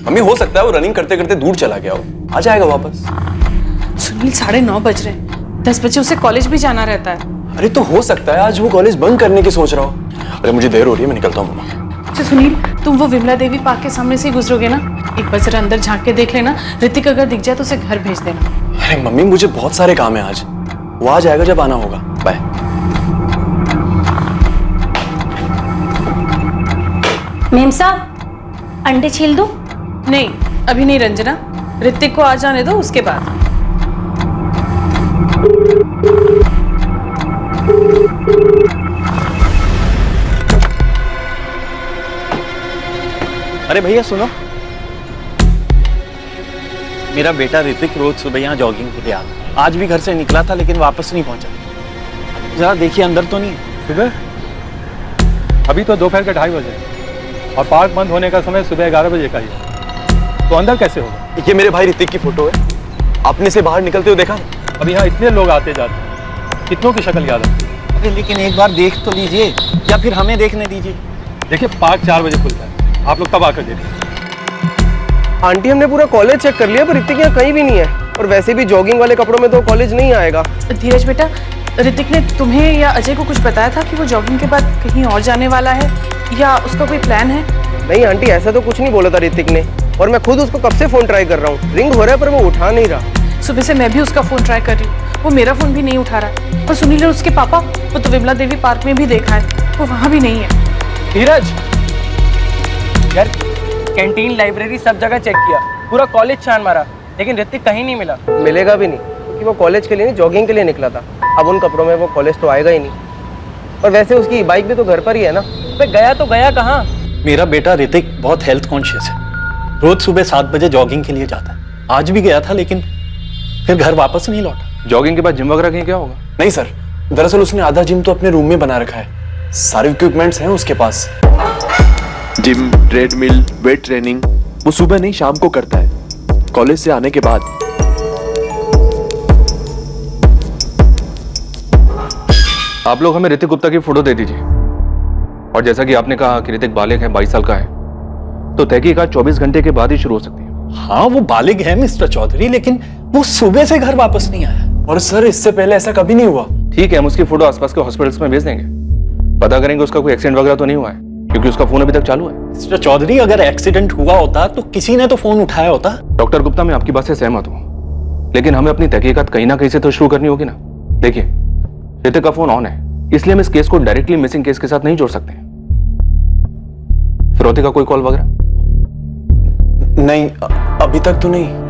Mummy हो सकता है वो रनिंग करते करते दूर चला गया हो, आ जाएगा वापस। सुनील 9:30 बज रहे हैं, 10 बजे उसे कॉलेज भी जाना रहता है। अरे तो हो सकता है आज वो कॉलेज बंक करने की सोच रहा हो। अरे मुझे देर हो रही है, मैं निकलता हूँ मम्मा। अच्छा सुनील, तुम वो विमला देवी पार्क के सामने से ही गुजरोगे ना, एक बार जरा अंदर झांक के देख लेना। ऋतिक अगर दिख जाए तो उसे घर भेज देना। अरे मम्मी मुझे बहुत सारे काम है आज, वो आ जाएगा जब आना होगा। बाय। मेम साहब, अंडे छील दूं? नहीं अभी नहीं रंजना, ऋतिक को आ जाने दो, उसके बाद। अरे भैया सुनो, मेरा बेटा ऋतिक रोज सुबह यहाँ जॉगिंग के लिए आता है। आज भी घर से निकला था लेकिन वापस नहीं पहुंचा। जरा देखिए अंदर तो नहीं। सुबह अभी तो दोपहर के 2:30 बजे और पार्क बंद होने का समय सुबह 11 बजे का ही है, तो अंदर कैसे होगा? ये मेरे भाई ऋतिक की फोटो है, आपने से बाहर निकलते हुए देखा? अब यहाँ इतने लोग आते जाते हैं, कितनों की शक्ल याद है? अरे लेकिन एक बार देख तो लीजिए, या फिर हमें देखने दीजिए। देखिए पार्क 4 बजे खुलता है, आप लोग तब आकर देखिए। आंटी हमने पूरा कॉलेज चेक कर लिया पर ऋतिक यहाँ कहीं भी नहीं है, और वैसे भी जॉगिंग वाले कपड़ों में तो कॉलेज नहीं आएगा। धीरज बेटा, ऋतिक ने तुम्हें या अजय को कुछ बताया था कि वो जॉगिंग के बाद कहीं और जाने वाला है या उसका कोई प्लान है? नहीं आंटी, ऐसा तो कुछ नहीं बोला था ऋतिक ने, और मैं खुद उसको कब से फोन ट्राई कर रहा हूँ, रिंग हो रहा है पर वो उठा नहीं रहा। सुबह से मैं भी उसका फोन ट्राई कर रही हूँ, वो मेरा फोन भी नहीं उठा रहा है। और सुनील और उसके पापा, वो तो विमला देवी पार्क में भी देखा है, वो वहाँ भी नहीं है। धीरज यार, कैंटीन, लाइब्रेरी सब जगह चेक किया, पूरा कॉलेज छान मारा, लेकिन ऋतिक कहीं नहीं मिला। मिलेगा भी नहीं, क्योंकि वो कॉलेज के लिए नहीं जॉगिंग के लिए निकला था। अब उन कपड़ों में वो कॉलेज तो आएगा ही नहीं, और वैसे उसकी बाइक भी तो घर पर ही है ना। तो गया तो गया कहाँ? मेरा बेटा ऋतिक बहुत हेल्थ कॉन्शियस है, रोज सुबह 7 बजे जॉगिंग के लिए जाता है। आज भी गया था लेकिन फिर घर वापस नहीं लौटा। जॉगिंग के बाद जिम वगैरह कहीं क्या होगा? नहीं सर, दरअसल उसने आधा जिम तो अपने रूम में बना रखा है, सारे इक्विपमेंट्स हैं उसके पास। जिम, ट्रेडमिल, वेट ट्रेनिंग वो सुबह नहीं शाम को करता है, कॉलेज से आने के बाद। आप लोग हमें ऋतिक गुप्ता की फोटो दे दीजिए, और जैसा कि आपने कहा कि ऋतिक बालिग है, 22 साल का है, तो तहकीकात 24 घंटे के बाद ही शुरू हो सकती है। हाँ वो बालिग है मिस्टर चौधरी, लेकिन वो सुबह से घर वापस नहीं आया। और सर इससे पहले ऐसा कभी नहीं हुआ। ठीक है, हम उसकी फोटो आसपास के हॉस्पिटल्स में भेज देंगे, पता करेंगे उसका कोई एक्सीडेंट वगैरह तो नहीं हुआ है, क्योंकि उसका फोन अभी तक चालू है। मिस्टर चौधरी, अगर एक्सीडेंट हुआ होता तो किसी ने तो फोन उठाया होता। डॉक्टर गुप्ता, मैं आपकी बात से सहमत हूँ, लेकिन हमें अपनी तहकीकात कहीं ना कहीं से तो शुरू करनी होगी ना। देखिए ऋतिक का फोन ऑन है, इसलिए हम इस केस को डायरेक्टली मिसिंग केस के साथ नहीं जोड़ सकते। फिरौती का कोई कॉल वगैरह? नहीं, अभी तक तो नहीं।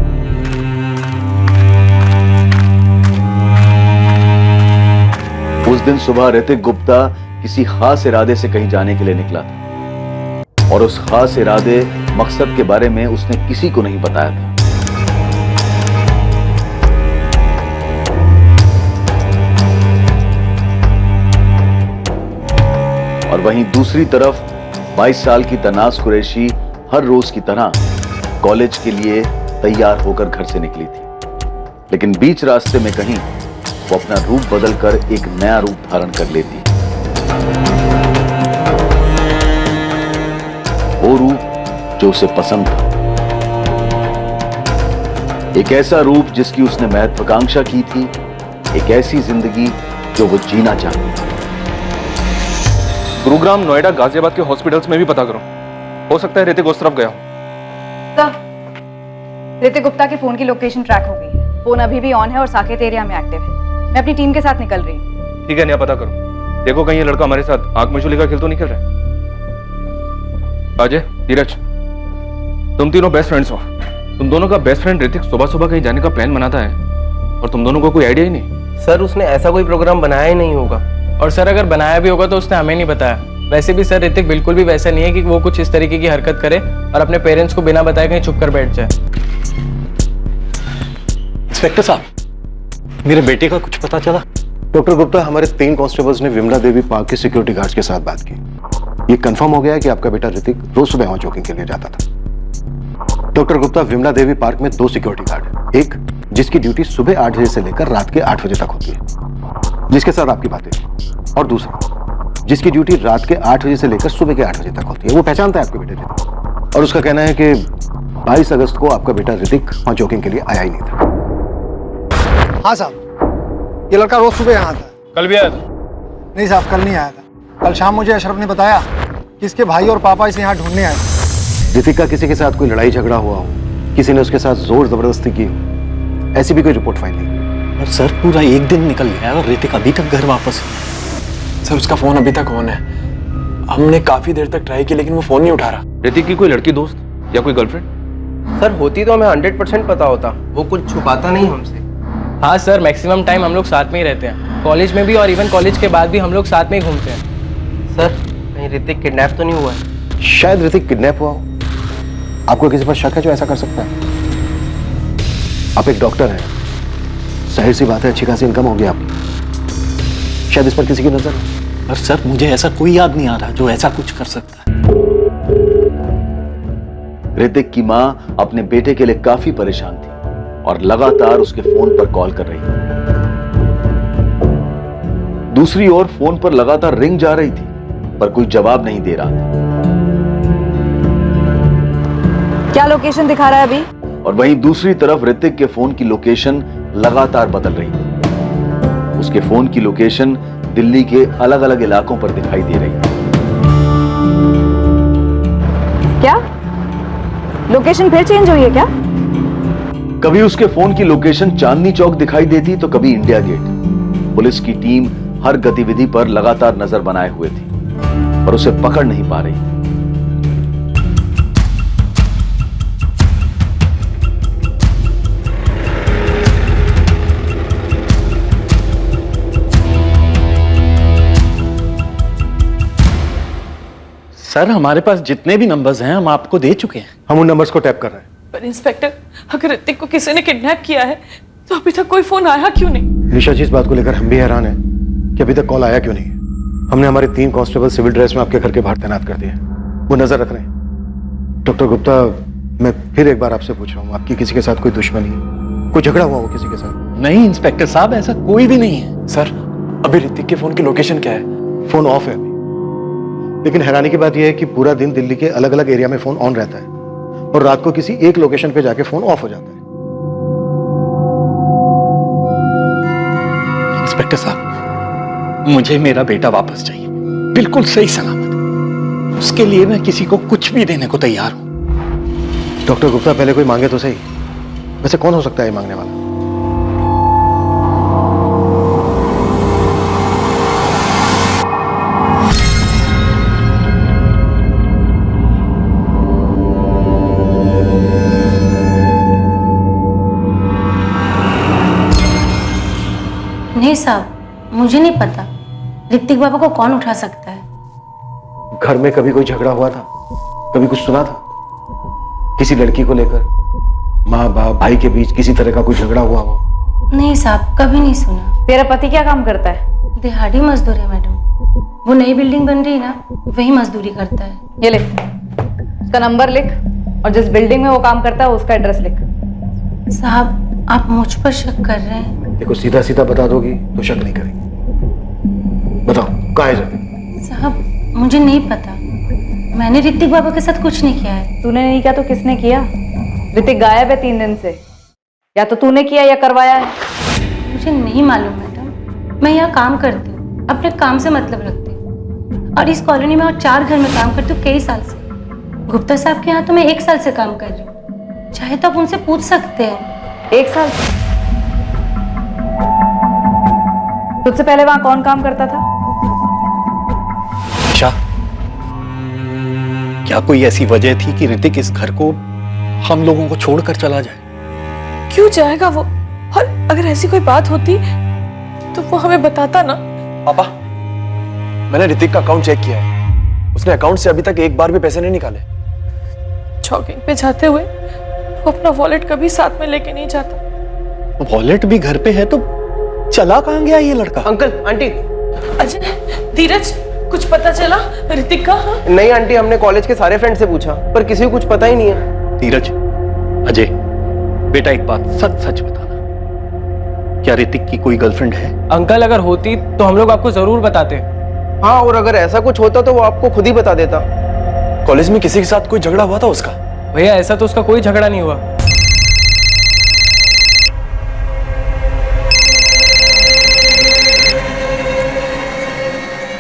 उस दिन सुबह ऋतिक गुप्ता किसी खास इरादे से कहीं जाने के लिए निकला था, और उस खास इरादे मकसद के बारे में उसने किसी को नहीं बताया था। और वहीं दूसरी तरफ 22 साल की तनास कुरैशी हर रोज की तरह कॉलेज के लिए तैयार होकर घर से निकली थी, लेकिन बीच रास्ते में कहीं वो अपना रूप बदलकर एक नया रूप धारण कर लेती। वो रूप जो उसे पसंद था, एक ऐसा रूप जिसकी उसने महत्वाकांक्षा की थी, एक ऐसी जिंदगी जो वो जीना चाहती थी। गुरुग्राम, नोएडा, गाजियाबाद के हॉस्पिटल्स में भी पता करो, हो सकता है ऋतिक उस तरफ गया हो। ऋतिक गुप्ता के फोन की लोकेशन ट्रैक हो गई है, फोन अभी भी ऑन है और साकेत एरिया में एक्टिव है। मैं अपनी टीम के साथ निकल रही हूँ। ठीक है, नहीं पता करो, देखो कहीं ये लड़का हमारे साथ आंख मचोली का खेल तो नहीं खेल रहा है। अजय, धीरज, तुम तीनों बेस्ट फ्रेंड्स हो। तुम दोनों का बेस्ट फ्रेंड ऋतिक सुबह सुबह कहीं जाने का प्लान बनाता है और तुम दोनों को कोई आइडिया ही नहीं। सर उसने ऐसा कोई प्रोग्राम बनाया ही नहीं होगा। और सर अगर बनाया भी होगा तो उसने हमें नहीं बताया। वैसे भी सर ऋतिक बिल्कुल भी वैसा नहीं है कि वो कुछ इस तरीके की हरकत करे और अपने पेरेंट्स को बिना बताए कहीं छुप कर बैठ जाए। इंस्पेक्टर साहब, मेरे बेटे का कुछ पता चला? डॉक्टर गुप्ता, हमारे 3 कांस्टेबल्स ने विमला देवी पार्क के सिक्योरिटी गार्ड्स के साथ बात की। ये कंफर्म हो गया है कि आपका बेटा ऋतिक रोज सुबह वहां जॉगिंग के लिए जाता था। डॉक्टर गुप्ता, विमला देवी पार्क में 2 सिक्योरिटी गार्ड हैं, एक जिसकी ड्यूटी सुबह 8 बजे से लेकर रात के 8 बजे तक होती है, जिसके साथ आपकी बातें, और दूसरा जिसकी ड्यूटी रात के 8 बजे से लेकर सुबह के 8 बजे तक होती है। वो पहचानता है आपके बेटे ऋतिक और उसका कहना है कि 22 अगस्त को आपका बेटा ऋतिक वहां जॉगिंग के लिए आया ही नहीं था। हाँ साहब, ये लड़का रोज सुबह यहाँ आता है। कल भी आया था? नहीं साहब, कल नहीं आया था। कल शाम मुझे अशरफ ने बताया कि इसके भाई और पापा इसे यहाँ ढूंढने आए थे। ऋतिक का किसी के साथ कोई लड़ाई झगड़ा हुआ हो, किसी ने उसके साथ जोर जबरदस्ती की हो, ऐसी भी कोई रिपोर्ट फाइल नहीं हुई। और सर पूरा एक दिन निकल गया और ऋतिक अभी तक घर वापस नहीं। सर उसका फोन अभी तक ऑन है। हमने काफी देर तक ट्राई की लेकिन वो फोन नहीं उठा रहा। ऋतिक की कोई लड़की दोस्त या कोई गर्लफ्रेंड? सर होती तो हमें 100% पता होता, वो कुछ छुपाता नहीं हमसे। हाँ सर, मैक्सिमम टाइम हम लोग साथ में ही रहते हैं, कॉलेज में भी और इवन कॉलेज के बाद भी हम लोग साथ में ही घूमते हैं। सर कहीं ऋतिक किडनैप तो नहीं हुआ है? शायद ऋतिक किडनैप हुआ हो। आपको किसी पर शक है जो ऐसा कर सकता है? आप एक डॉक्टर हैं, जाहिर सी बात है अच्छी खासी इनकम होगी आपकी, शायद इस पर किसी की नजर है। और सर मुझे ऐसा कोई याद नहीं आ रहा जो ऐसा कुछ कर सकता है। ऋतिक की मां अपने बेटे के लिए काफी परेशान थी और लगातार उसके फोन पर कॉल कर रही थी। दूसरी ओर फोन पर लगातार रिंग जा रही थी पर कोई जवाब नहीं दे रहा था। क्या लोकेशन दिखा रहा है अभी? और वहीं दूसरी तरफ ऋतिक के फोन की लोकेशन लगातार बदल रही थी। उसके फोन की लोकेशन दिल्ली के अलग अलग इलाकों पर दिखाई दे रही थी। क्या लोकेशन फिर चेंज हुई है क्या? कभी उसके फोन की लोकेशन चांदनी चौक दिखाई देती तो कभी इंडिया गेट। पुलिस की टीम हर गतिविधि पर लगातार नजर बनाए हुए थी पर उसे पकड़ नहीं पा रही। सर हमारे पास जितने भी नंबर्स हैं हम आपको दे चुके हैं। हम उन नंबर्स को टैप कर रहे हैं। पर इंस्पेक्टर, अगर ऋतिक को किसी ने किडनैप किया है तो अभी तक कोई फोन आया क्यों नहीं? निशा जी, इस बात को लेकर हम भी हैरान हैं कि अभी तक कॉल आया क्यों नहीं। हमने हमारे 3 कांस्टेबल सिविल ड्रेस में आपके घर के बाहर तैनात कर दिए, वो नजर रख रहे हैं। डॉक्टर गुप्ता, मैं फिर एक बार आपसे पूछ रहा हूँ, आपकी किसी के साथ कोई दुश्मनी, कोई झगड़ा हुआ हो किसी के साथ? नहीं इंस्पेक्टर साहब, ऐसा कोई भी नहीं है। सर अभी ऋतिक के फोन की लोकेशन क्या है? फोन ऑफ है अभी, लेकिन हैरानी की बात यह है कि पूरा दिन दिल्ली के अलग अलग एरिया में फोन ऑन रहता है और रात को किसी एक लोकेशन पे जाके फोन ऑफ हो जाता है। इंस्पेक्टर साहब, मुझे मेरा बेटा वापस चाहिए, बिल्कुल सही सलामत। उसके लिए मैं किसी को कुछ भी देने को तैयार हूं। डॉक्टर गुप्ता, पहले कोई मांगे तो सही। वैसे कौन हो सकता है ये मांगने वाला? नहीं साहब, मुझे नहीं पता ऋतिक बाबा को कौन उठा सकता है। घर में कभी कोई झगड़ा हुआ था? कभी कुछ सुना था किसी लड़की को लेकर? माँ बाप भाई के बीच किसी तरह का कोई झगड़ा हुआ हो? नहीं साहब, कभी नहीं सुना। तेरा पति क्या काम करता है? दिहाड़ी मजदूर है मैडम, वो नई बिल्डिंग बन रही है ना, वही मजदूरी करता है। ये लिख, उसका नंबर लिख और जिस बिल्डिंग में वो काम करता है उसका एड्रेस लिख। साहब आप मुझ पर शक कर रहे हैं? देखो, सीधा सीधा बता दोगी तो शक नहीं करेंगे। बताओ कहाँ है जाते? साहब मुझे नहीं पता, मैंने ऋतिक बाबा के साथ कुछ नहीं किया है। तूने नहीं किया तो किसने किया? ऋतिक गायब है 3 दिन से, या तो तूने किया या करवाया है। मुझे नहीं मालूम मैडम, मैं यहाँ काम करती हूँ, अपने काम से मतलब रखती हूँ और इस कॉलोनी में और 4 घर में काम करती हूँ कई साल से। गुप्ता साहब के यहाँ तो मैं 1 साल से काम कर रही हूँ, चाहे तो आप उनसे पूछ सकते हैं। 1 साल से? तुझसे पहले वहां कौन काम करता था? अच्छा, क्या कोई ऐसी वजह थी कि ऋतिक इस घर को हम लोगों को छोड़कर चला जाए? क्यों जाएगा वो? और अगर ऐसी कोई बात होती तो वो हमें बताता ना। पापा, मैंने ऋतिक का अकाउंट चेक किया है, उसने अकाउंट से अभी तक एक बार भी पैसे नहीं निकाले। जॉगिंग पे जाते हुए वो अपना वॉलेट कभी साथ में लेके नहीं जाता। वॉलेट भी घर पे है तो चला कहां गया ये लड़का? Uncle, aunty. अजय, धीरज, कुछ पता चला ऋतिक का? हाँ? नहीं आंटी, हमने कॉलेज के सारे फ्रेंड से पूछा पर किसी को कुछ पता ही नहीं है। धीरज, अजय, बेटा एक बात सच सच बताना, क्या ऋतिक की कोई गर्लफ्रेंड है? अंकल अगर होती तो हम लोग आपको जरूर बताते, हाँ, और अगर ऐसा कुछ होता तो वो आपको खुद ही बता देता। कॉलेज में किसी के साथ कोई झगड़ा हुआ था उसका? भैया ऐसा तो उसका कोई झगड़ा नहीं हुआ।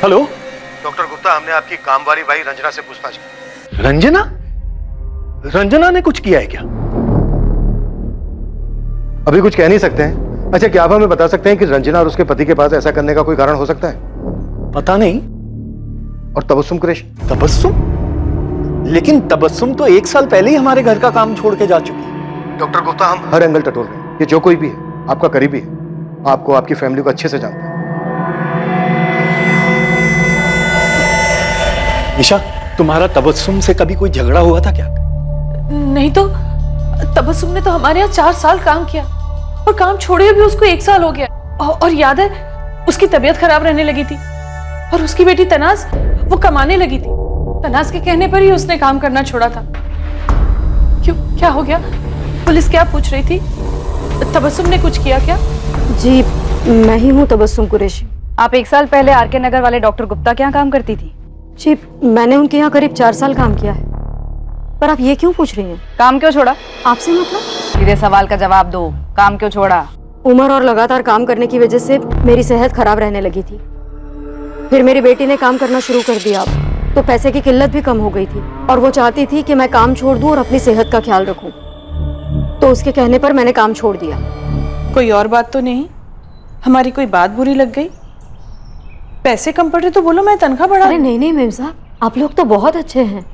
हेलो डॉक्टर गुप्ता, हमने आपकी काम वाली भाई रंजना से पूछताछ की। रंजना? रंजना ने कुछ किया है क्या? अभी कुछ कह नहीं सकते हैं। अच्छा, क्या आप हमें बता सकते हैं कि रंजना और उसके पति के पास ऐसा करने का कोई कारण हो सकता है? पता नहीं। और तबस्सुम कुरैशी? तबस्सुम? लेकिन तबस्सुम तो 1 साल पहले ही हमारे घर का काम छोड़ के जा चुकी है। डॉक्टर गुप्ता, हम हर एंगल टटोल रहे हैं। ये जो कोई भी है आपका करीबी है, आपको आपकी फैमिली को अच्छे से जानता है। निशा, तुम्हारा तबस्सुम से कभी कोई झगड़ा हुआ था क्या? नहीं तो तबस्सुम ने तो हमारे यहाँ 4 साल काम किया और काम छोड़े भी उसको 1 साल हो गया। और याद है, उसकी तबीयत खराब रहने लगी थी और उसकी बेटी तनाज वो कमाने लगी थी। तनाज के कहने पर ही उसने काम करना छोड़ा था। क्यों, क्या हो गया? पुलिस क्या पूछ रही थी? तबस्सुम ने कुछ किया क्या? जी, मैं ही हूँ तबस्सुम कुरैशी। आप 1 साल पहले आरके नगर वाले डॉक्टर गुप्ता के यहाँ काम करती थी? जी, मैंने उनके यहाँ करीब 4 साल काम किया है। पर आप ये क्यों पूछ रही हैं? काम क्यों छोड़ा? आपसे मतलब? सीधे सवाल का जवाब दो, काम क्यों छोड़ा? उम्र और लगातार काम करने की वजह से मेरी सेहत खराब रहने लगी थी। फिर मेरी बेटी ने काम करना शुरू कर दिया, तो पैसे की किल्लत भी कम हो गई थी और वो चाहती थी कि मैं काम छोड़ दूं और अपनी सेहत का ख्याल रखूं। तो उसके कहने पर मैंने काम छोड़ दिया। कोई और बात तो नहीं? हमारी कोई बात बुरी लग गई? पैसे कम पड़ रहे तो बोलो, मैं तनख्वाह बढ़ा। अरे नहीं नहीं मेम साहब, आप लोग तो बहुत अच्छे हैं,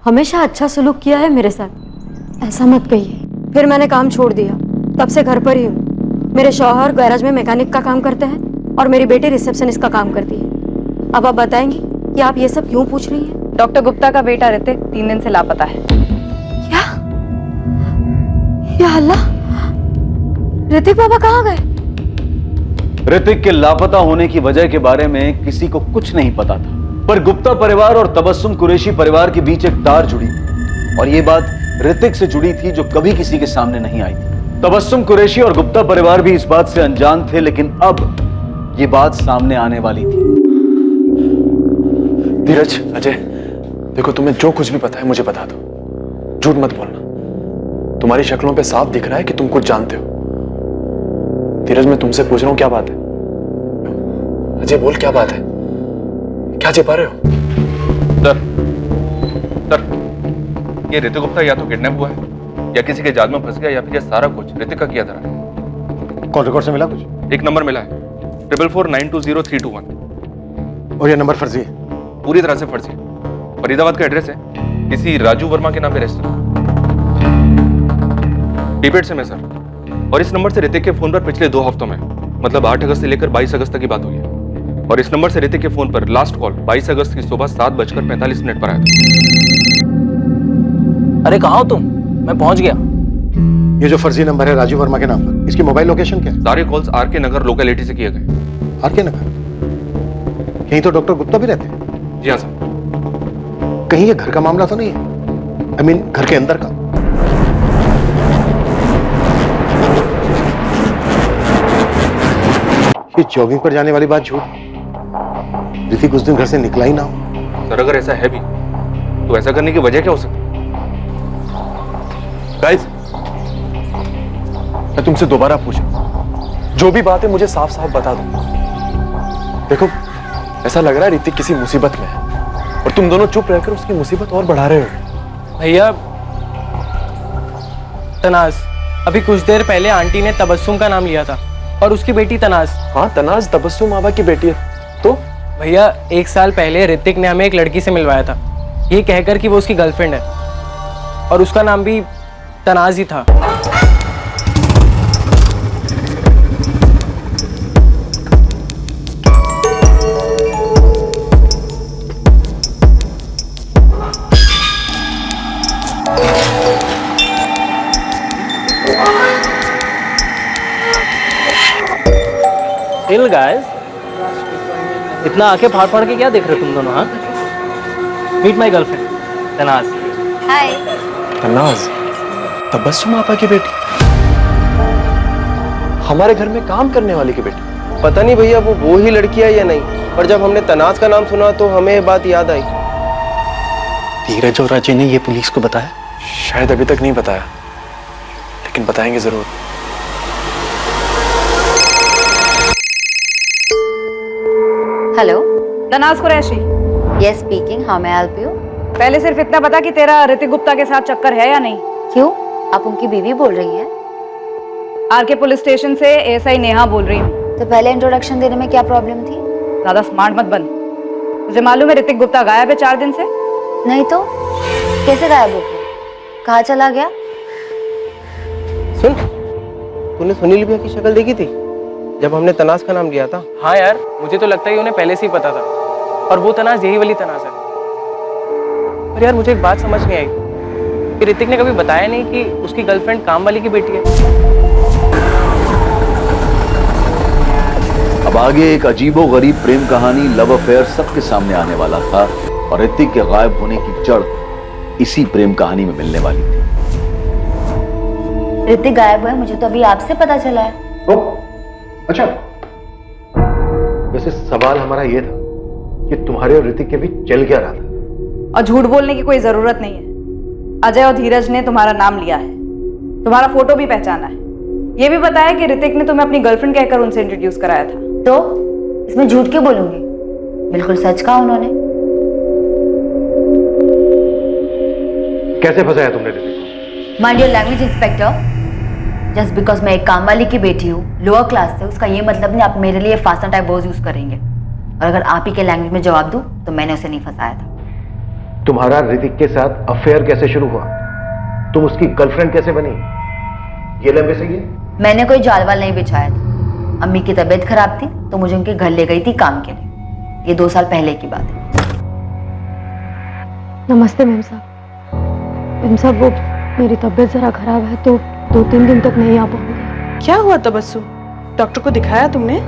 हमेशा अच्छा सलूक किया है मेरे साथ, ऐसा मत कहिए। फिर मैंने काम छोड़ दिया, तब से घर पर ही हूँ। मेरे शौहर गैराज में मैकेनिक का काम करते हैं और मेरी बेटी रिसेप्शनिस्ट का काम करती है। अब आप बताएंगी कि आप ये सब क्यों पूछ रही हैं? डॉक्टर गुप्ता का बेटा ऋतिक 3 दिन से लापता है। क्या? या अल्लाह, ऋतिक बाबा कहाँ गए? ऋतिक के लापता होने की वजह के बारे में किसी को कुछ नहीं पता था, पर गुप्ता परिवार और तबस्सुम कुरैशी परिवार के बीच एक तार जुड़ी थी और यह बात ऋतिक से जुड़ी थी जो कभी किसी के सामने नहीं आई थी। तबस्सुम कुरैशी और गुप्ता परिवार भी इस बात से अनजान थे, लेकिन अब यह बात सामने आने वाली थी। धीरज, अजय, देखो तुम्हें जो कुछ भी पता है मुझे बता दो, झूठ मत बोलना। तुम्हारी शक्लों पे साफ दिख रहा है कि तुम कुछ जानते हो। धीरज, मैं तुमसे पूछ रहा हूं, क्या बात है? अजय बोल, क्या बात है? क्या छिपा रहे हो? सर, ये ऋतिक गुप्ता या तो किडनैप हुआ है या किसी के जाल में फंस गया, या फिर ये सारा कुछ ऋतिक का किया था। कॉल रिकॉर्ड से मिला कुछ? एक नंबर मिला है, 444920 और ये नंबर फर्जी है? पूरी तरह से फर्जी है। फरीदाबाद का एड्रेस है, किसी राजू वर्मा के नाम पे रेस्टोरेंट, पीपेट से मैं सर। और इस नंबर से ऋतिक के फोन पर पिछले 2 हफ्तों में, मतलब 8 अगस्त से लेकर 22 अगस्त तक की बात हुई है। और इस नंबर से ऋतिक के फोन पर लास्ट कॉल 22 अगस्त की सुबह 7:45 पर आया था। अरे कहाँ हो तुम? मैं पहुंच गया। ये जो फर्जी नंबर है राजू वर्मा के नाम पर, इसकी मोबाइल लोकेशन क्या है? सारे कॉल्स आरके नगर लोकेलिटी से किए गए। आरके नगर? कहीं तो डॉक्टर गुप्ता भी रहते हैं? जी हाँ सर। कहीं ये घर का मामला तो नहीं है? आई मीन घर के अंदर का? ये जॉगिंग पर जाने वाली बात झूठ। ऋतिक उस दिन घर से निकला ही ना हो। सर, अगर ऐसा है भी तो ऐसा करने की वजह क्या हो सकती है? गाइस, मैं तुमसे दोबारा पूछूं, जो भी बात है मुझे साफ साफ बता दो। देखो, ऐसा लग रहा है ऋतिक किसी मुसीबत में है और तुम दोनों चुप रहकर उसकी मुसीबत और बढ़ा रहे हो। भैया, तनाज, अभी कुछ देर पहले आंटी ने तबस्सुम का नाम लिया था और उसकी बेटी तनाज। हाँ, तनाज तबस्सुम आबा की बेटी है। तो भैया, 1 साल पहले ऋतिक ने हमें एक लड़की से मिलवाया था, ये कहकर कि वो उसकी गर्लफ्रेंड है, और उसका नाम भी तनाज ही था। हिल गाइस, इतना आंखें फाड़ फाड़ के क्या देख रहे हो तुम दोनों? हाँ, मीट माय गर्लफ्रेंड तनाज। हाय। तनाज तबस्सुम आपा की बेटी, हमारे घर में काम करने वाली की बेटी। पता नहीं भैया वो ही लड़की है या नहीं, पर जब हमने तनाज का नाम सुना तो हमें ये बात याद आई। धीरज और अजय ने ये पुलिस को बताया? शायद अभी तक नहीं बताया, लेकिन बताएंगे जरूर। Hello, Tanaz Qureshi. Yes speaking, how may I help you? पहले सिर्फ इतना बता कि तेरा ऋतिक गुप्ता के साथ चक्कर है या नहीं। क्यों, आप उनकी बीवी बोल रही हैं? आरके पुलिस स्टेशन से एएसआई नेहा बोल रही हूँ। तो पहले इंट्रोडक्शन देने में क्या प्रॉब्लम थी? ज्यादा स्मार्ट मत बन। मुझे मालूम है ऋतिक गुप्ता गायब है 4 दिन से। नहीं तो कैसे गायब हो गया? कहाँ चला गया? सुन, तूने सुनील भैया की शक्ल देखी थी जब हमने तनाज का नाम लिया था? हाँ यार, मुझे तो लगता है उन्हें पहले से ही पता था, और वो तनाज यही वाली तनाज है। पर यार मुझे एक बात समझ नहीं आई कि ऋतिक ने कभी बताया नहीं कि उसकी गर्लफ्रेंड काम वाली की बेटी है। अब आगे एक अजीबोगरीब प्रेम कहानी, लव अफेयर सबके सामने आने वाला था, और ऋतिक के गायब होने की जड़ इसी प्रेम कहानी में मिलने वाली थी। ऋतिक गायब हुआ है, मुझे तो अभी आपसे पता चला है। ओ, अच्छा, वैसे सवाल हमारा ये था कि तुम्हारे और ऋतिक के बीच चल क्या रहा था? और झूठ बोलने की कोई जरूरत नहीं है। अजय और धीरज ने तुम्हारा नाम लिया है, तुम्हारा फोटो भी पहचाना है, ये भी बताया कि ऋतिक ने तुम्हें अपनी गर्लफ्रेंड कहकर उनसे इंट्रोड्यूस कराया था। तो इसमें झूठ क्यों बोलूंगी? बिल्कुल सच कहा उन्होंने। कैसे फंसाया तुमने ऋतिक को? Mind your language inspector. Just because मैं एक काम वाली की बेटी हूँ, लोअर क्लास से, उसका ये मतलब नहीं आप मेरे लिए फास्टर टाइप वर्ड्स यूज करेंगे। और अगर आप ही के लैंग्वेज में जवाब दूं तो मैंने उसे नहीं फंसाया था। तुम्हारा ऋतिक के साथ अफेयर कैसे शुरू हुआ? तुम उसकी गर्लफ्रेंड कैसे बनी? ये लंबे सही है? मैंने कोई जालवाल नहीं बिछाया था। अम्मी की तबीयत खराब थी तो मुझे उनके घर ले गई थी काम के लिए। ये 2 साल पहले की बात है। नमस्ते मैम साहब। मैम साहब, वो मेरी तबीयत ज़रा ख़राब है तो 2-3 दिन तक नहीं आ पाऊंगी। क्या हुआ तबस्सुम? डॉक्टर को दिखाया तुमने?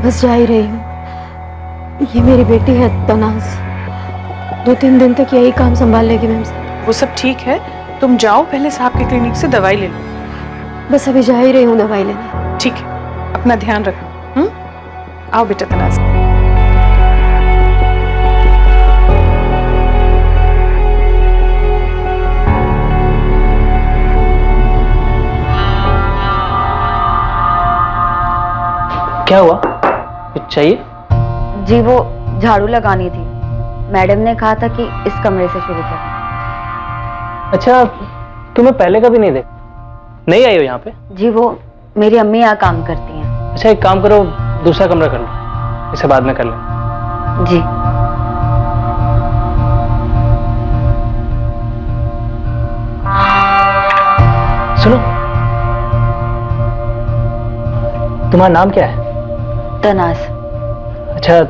बस जा ही रही हूँ। ये मेरी बेटी है तनाज, 2-3 दिन तक यही काम संभाल लेगी मैम साहब। वो सब ठीक है, तुम जाओ पहले साहब के क्लिनिक से दवाई ले लो। बस अभी जा ही रही हूँ दवाई लेने। ठीक है, अपना ध्यान रखना। आओ बेटा तनाज। क्या हुआ, कुछ चाहिए? जी वो झाड़ू लगानी थी, मैडम ने कहा था कि इस कमरे से शुरू कर। अच्छा, तुम्हें पहले कभी नहीं देखा? नहीं आई हो यहाँ पे? जी वो मेरी अम्मी यहाँ काम करती हैं। अच्छा एक काम करो, दूसरा कमरा कर लो, इसे बाद में कर लें। जी सुनो, तुम्हारा नाम क्या है? तनाज। अच्छा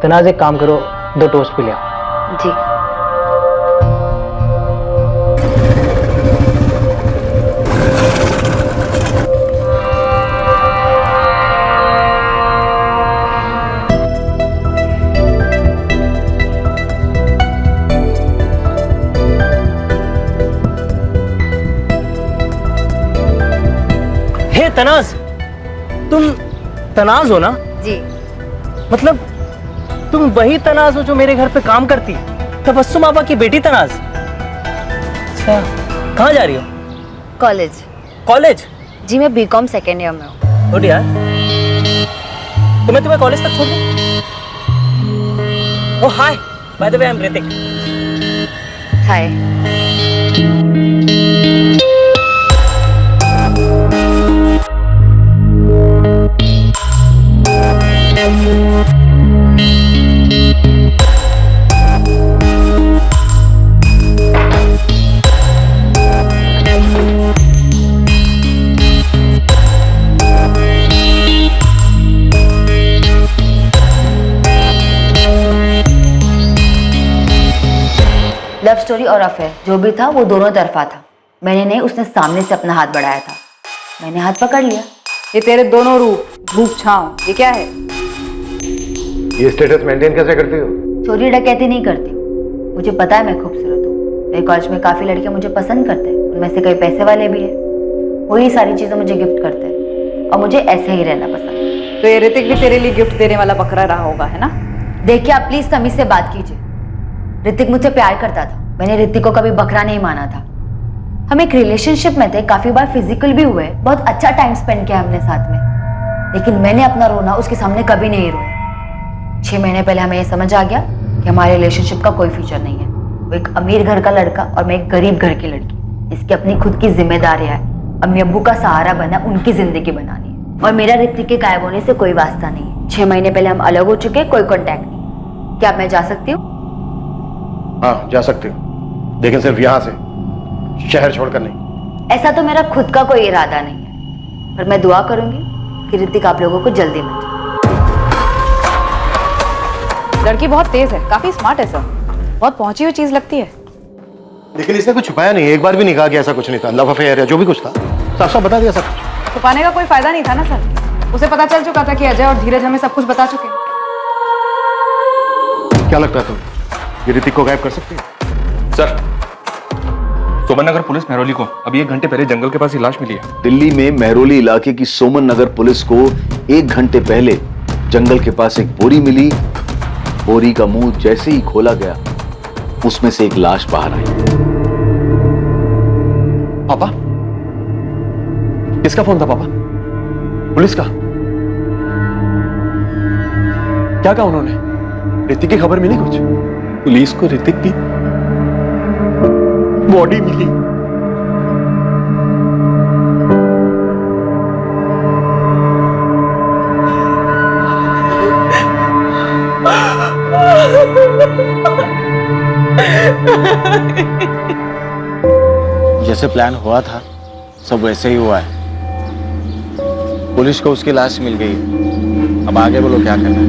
तनाज, एक काम करो, 2 टोस्ट पी ले आओ। जी हे तनाज, तुम तनाज हो ना? जी। मतलब तुम वही तनाज हो जो मेरे घर पे काम करती है, तबस्सुम आपा की बेटी तनाज। अच्छा, कहाँ जा रही हो? कॉलेज। कॉलेज? जी मैं बीकॉम सेकेंड ईयर में हूँ। गुड यार, तो मैं तुम्हें कॉलेज तक छोड़ दूँ? Oh hi, by the way I am Hrithik. Hi. Love story और अफेयर जो भी था वो दोनों तरफा था। मैंने नहीं, उसने सामने से अपना हाथ बढ़ाया था, मैंने हाथ पकड़ लिया। ये तेरे दोनों रूप, धूप छांव, ये क्या है? ये स्टेटस मेंटेन कैसे करती हो? चोरी डकैती नहीं करती, मुझे पता है मैं खूबसूरत हूँ। मेरे कॉलेज में काफी लड़के मुझे पसंद करते हैं, उनमें से कई पैसे वाले भी हैं। वही सारी चीजें मुझे गिफ्ट करते हैं और मुझे ऐसे ही रहना पसंद है। तो ये ऋतिक भी तेरे लिए गिफ्ट देने वाला बकरा रहा होगा, है ना? देखिए आप प्लीज समीर से बात कीजिए। ऋतिक मुझसे प्यार करता था, मैंने ऋतिक को कभी बकरा नहीं माना था। हम एक रिलेशनशिप में थे, काफी बार फिजिकल भी हुए, बहुत अच्छा टाइम स्पेंड किया हमने साथ में, लेकिन मैंने अपना रोना उसके सामने कभी नहीं रोया। 6 महीने पहले हमें ये समझ आ गया कि हमारे रिलेशनशिप का कोई फ्यूचर नहीं है। वो एक अमीर घर का लड़का और मैं एक गरीब घर की लड़की। इसकी अपनी खुद की जिम्मेदारियां है, अम्मी अब्बू का सहारा बना उनकी जिंदगी बनानी है, और मेरा ऋतिक के गायब होने से कोई वास्ता नहीं है। 6 महीने पहले हम अलग हो चुके, कोई कॉन्टैक्ट नहीं। क्या मैं जा सकती हूँ? हाँ जा सकते हो, लेकिन सिर्फ यहाँ से, शहर छोड़कर नहीं। ऐसा तो मेरा खुद का कोई इरादा नहीं है, पर मैं दुआ करूंगी कि ऋतिक आप लोगों को जल्दी मिल जाए। लड़की बहुत तेज है, काफी स्मार्ट है सर, बहुत पहुंची हुई चीज लगती है। लेकिन इसने कुछ छुपाया नहीं, एक बार भी नहीं कहा कि ऐसा कुछ नहीं था, लव अफेयर है, जो भी कुछ था साफ साफ बता दिया सब कुछ। छुपाने का कोई फायदा नहीं था ना सर, उसे पता चल चुका था कि अजय और धीरज हमें सब कुछ बता चुके हैं। क्या लगता है तुम्हें, ये ऋतिक को गायब कर सकती है? सर, सोमन नगर पुलिस मेहरौली को अभी 1 घंटे पहले जंगल के पास ये लाश मिली है। दिल्ली में मेहरौली इलाके की सोमन नगर पुलिस को 1 घंटे पहले जंगल के पास एक बोरी मिली। बोरी का मुंह जैसे ही खोला गया, उसमें से एक लाश बाहर आई। पापा, किसका फोन था पापा? पुलिस का? क्या कहा उन्होंने? ऋतिक की खबर मिली कुछ? पुलिस को ऋतिक की बॉडी मिली। जैसे प्लान हुआ था सब वैसे ही हुआ है। पुलिस को उसकी लाश मिल गई, अब आगे बोलो क्या करना है।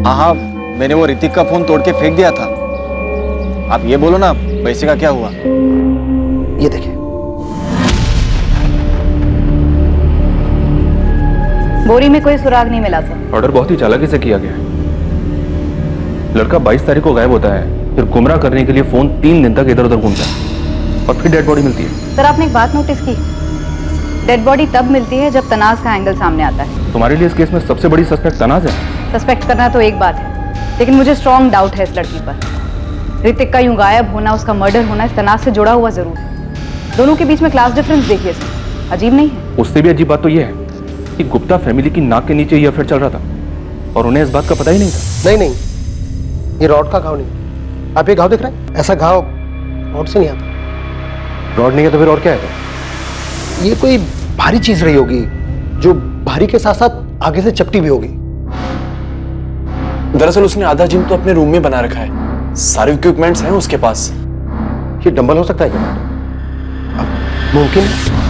हाँ, मैंने वो ऋतिक का फोन तोड़ के फेंक दिया था। आप ये बोलो ना, पैसे का क्या हुआ? ये देखिए। बोरी में कोई सुराग नहीं मिला सर। ऑर्डर बहुत ही चालाकी से किया गया है। लड़का 22 तारीख को गायब होता है, फिर गुमराह करने के लिए फोन 3 दिन तक इधर उधर घूमता है, और फिर डेड बॉडी मिलती है। सर आपने एक बात नोटिस की, डेड बॉडी तब मिलती है जब तनाज का एंगल सामने आता है। तुम्हारे लिए इस केस में सबसे बड़ी सस्पेक्ट तनाज है। सस्पेक्ट करना तो एक बात है, लेकिन मुझे स्ट्रॉन्ग डाउट है इस लड़की पर। ऋतिक का यूं गायब होना, उसका मर्डर होना इस तनाज से जुड़ा हुआ जरूर है। दोनों के बीच में क्लास डिफरेंस देखिए सर, अजीब नहीं है? उससे भी अजीब बात तो यह है कि गुप्ता फैमिली की नाक के नीचे ये अफेयर चल रहा था, और उन्हें इस बात का पता ही नहीं था। नहीं नहीं, ये रॉड का घाव नहीं। आप ये घाव देख रहे हैं? ऐसा घाव रॉड से नहीं आता। रॉड नहीं है तो फिर और क्या है? ये कोई भारी चीज रही होगी, जो भारी के साथ साथ आगे से चपटी भी होगी। दरअसल उसने आधा जिम तो अपने रूम में बना रखा है, सारे इक्विपमेंट्स हैं उसके पास। ये डंबल हो सकता है क्या? अब मुमकिन है।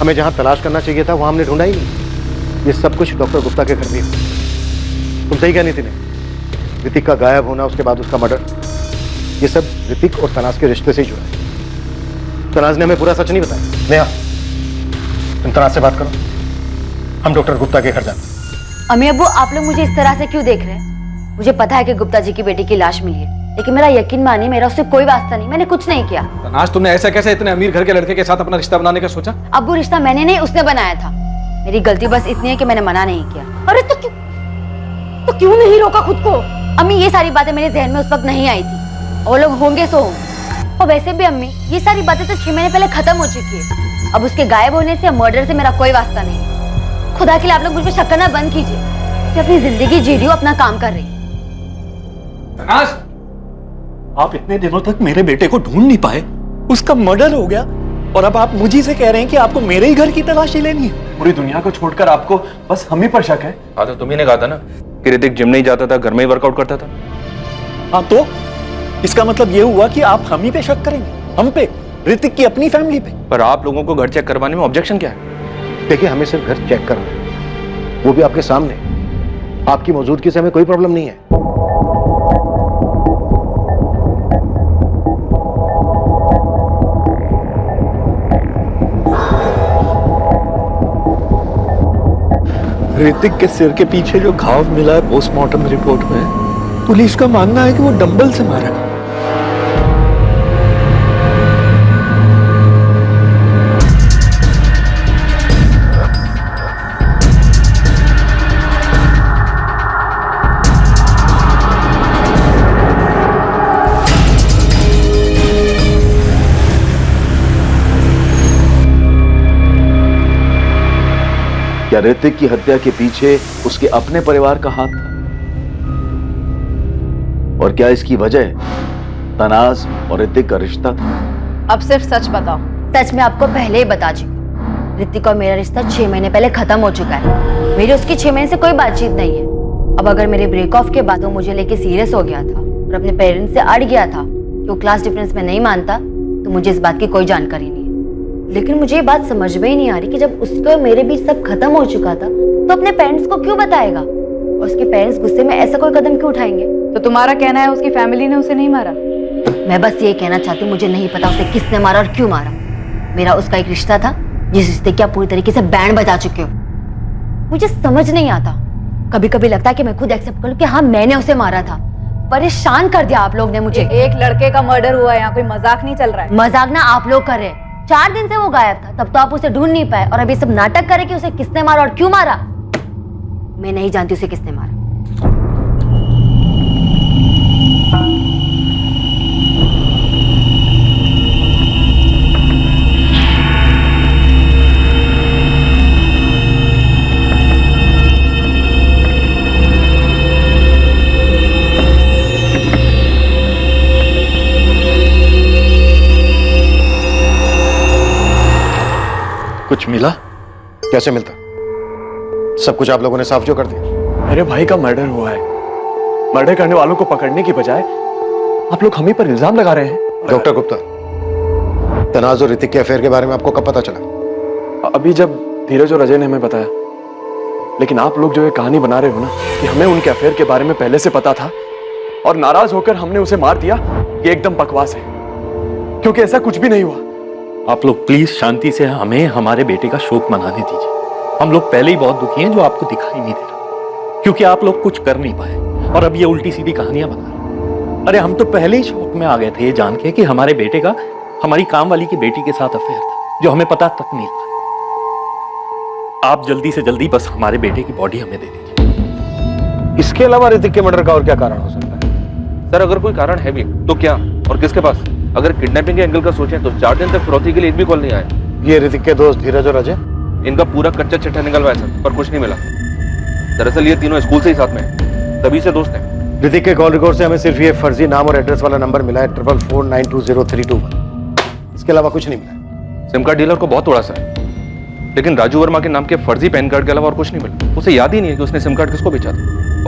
हमें जहां तलाश करना चाहिए था वहां हमने ढूंढा ही नहीं। ये सब कुछ डॉक्टर गुप्ता के घर में हुआ। तुम सही कहनी थी ने, ऋतिक का गायब होना, उसके बाद उसका मर्डर, ये सब ऋतिक और तनाज के रिश्ते से ही जुड़ा है। तनाज ने हमें पूरा सच नहीं बताया। नेहा, तुम तनाज से बात करो, हम डॉक्टर गुप्ता के घर जाते हैं। अम्मी अब्बू, आप लोग मुझे इस तरह से क्यों देख रहे हैं? मुझे पता है कि गुप्ता जी की बेटी की लाश मिली है, लेकिन मेरा यकीन मानिए, मेरा उससे कोई वास्ता नहीं, मैंने कुछ नहीं किया। तनाज, तुमने ऐसा कैसे इतने अमीर घर के लड़के के साथ अपना रिश्ता बनाने का सोचा? अब्बू, रिश्ता मैंने नहीं, उसने बनाया था। मेरी गलती बस इतनी है कि मैंने मना नहीं किया। अरे तो क्यों नहीं रोका खुद को? अम्मी, ये सारी बातें मेरे जहन में उस वक्त नहीं आई थी। वो लोग होंगे सो होंगे। और वैसे भी अम्मी, ये सारी बातें तो 6 महीने पहले खत्म हो चुकी है। अब उसके गायब होने से, मर्डर से मेरा कोई वास्ता नहीं। खुदा के लिए आप लोग मुझ पर शक करना बंद कीजिए। मैं अपनी जिंदगी जी रही हूँ, अपना काम कर रही हूँ। तनाज, आप इतने दिनों तक मेरे बेटे को ढूंढ नहीं पाए, उसका मर्डर हो गया, और अब आप मुझे से कह रहे हैं कि आपको मेरे ही घर की तलाशी लेनी है? पूरी दुनिया को छोड़कर आपको बस हम ही पर शक है। हाँ, तो तुम्ही ने कहा था ना कि ऋतिक जिम नहीं जाता था, घर में ही वर्कआउट करता था। हाँ, तो इसका मतलब ये हुआ कि आप हम ही पे शक करेंगे? हम पे? ऋतिक की अपनी फैमिली पे? पर आप लोगों को घर चेक करवाने में ऑब्जेक्शन क्या है? देखिए, हमें सिर्फ घर चेक करना है, वो भी आपके सामने। आपकी मौजूदगी से हमें कोई प्रॉब्लम नहीं है। ऋतिक के सिर के पीछे जो घाव मिला है पोस्टमार्टम रिपोर्ट में, पुलिस का मानना है कि वो डंबल से मारा है। क्या ऋतिक की हत्या के पीछे उसके अपने परिवार का हाथ था? और क्या इसकी वजह तनाज और ऋतिक का रिश्ता था? अब सिर्फ सच बताओ। सच मैं आपको पहले ही बता चुकी हूँ। ऋतिक और मेरा रिश्ता 6 महीने पहले खत्म हो चुका है। मेरी उसकी 6 महीने से कोई बातचीत नहीं है। अब अगर मेरे ब्रेक ऑफ के बाद वो मुझे लेके सीरियस हो गया था और अपने पेरेंट्स से अड़ गया था कि वो क्लास डिफरेंस में नहीं मानता, तो मुझे इस बात की कोई जानकारी नहीं है। लेकिन मुझे ये बात समझ में ही नहीं आ रही कि जब उसके और मेरे बीच सब खत्म हो चुका था तो अपने पेरेंट्स को क्यों बताएगा, और उसके पेरेंट्स गुस्से में ऐसा कोई कदम क्यों उठाएंगे? तो तुम्हारा कहना है उसकी फैमिली ने उसे नहीं मारा? मैं बस ये कहना चाहती हूँ, मुझे नहीं पता उसे किसने मारा और क्यों मारा। मेरा उसका एक रिश्ता था जिस रिश्ते की आप पूरी तरीके से बैंड बजा चुके हो। मुझे समझ नहीं आता, कभी कभी लगता है कि मैं खुद एक्सेप्ट कर लूं कि हाँ मैंने उसे मारा था। परेशान कर दिया आप लोग ने मुझे। एक लड़के का मर्डर हुआ है, यहाँ कोई मजाक नहीं चल रहा है। मजाक ना आप लोग कर रहे हैं। 4 दिन से वो गायब था, तब तो आप उसे ढूंढ नहीं पाए, और अभी सब नाटक करे कि उसे किसने मारा और क्यों मारा। मैं नहीं जानती उसे किसने मारा। कुछ मिला? कैसे मिलता? सब कुछ आप लोगों ने साफ जो कर दिया। मेरे भाई का मर्डर हुआ है। मर्डर करने वालों को पकड़ने की बजाय आप लोग हम ही पर इल्जाम लगा रहे हैं। डॉक्टर गुप्ता, तनाज और ऋतिक के अफेयर के बारे में आपको कब पता चला? अभी जब धीरज और अजय ने हमें बताया। लेकिन आप लोग जो ये कहानी बना रहे हो ना कि हमें उनके अफेयर के बारे में पहले से पता था और नाराज होकर हमने उसे मार दिया, ये एकदम बकवास है, क्योंकि ऐसा कुछ भी नहीं हुआ। आप लोग प्लीज शांति से हमें हमारे बेटे का शोक मनाने दीजिए। हम लोग पहले ही बहुत दुखी हैं, जो आपको दिखाई नहीं दे रहा, क्योंकि आप लोग कुछ कर नहीं पाए और अब ये उल्टी सीधी कहानियां बना रहे। अरे हम तो पहले ही शौक में आ गए थे ये जान के कि हमारे बेटे का हमारी काम वाली की बेटी के साथ अफेयर था, जो हमें पता तक नहीं था। आप जल्दी से जल्दी बस हमारे बेटे की बॉडी हमें दे दीजिए। इसके अलावा ऋतिक के मर्डर का और क्या कारण हो सकता है? सर अगर कोई कारण है भी तो क्या और किसके पास? अगर किडनैपिंग के एंगल का सोचें तो 4 दिन तक फिरौती के लिए एक भी कॉल नहीं आया। ये ऋतिक के दोस्त धीरज और अजय? इनका पूरा कच्चा चिट्ठा निकलवाया सर, पर कुछ नहीं मिला। दरअसल ये तीनों स्कूल से ही साथ में हैं, तभी से दोस्त हैं। ऋतिक के कॉल रिकॉर्ड से हमें सिर्फ ये फर्जी नाम और एड्रेस वाला नंबर मिला है 44492031। इसके अलावा कुछ नहीं मिला। सिम कार्ड डीलर को बहुत तोड़ा सर, लेकिन राजू वर्मा के नाम के फर्जी पैन कार्ड के अलावा और कुछ नहीं मिला। उसे याद ही नहीं है कि उसने सिम कार्ड किसको बेचा था।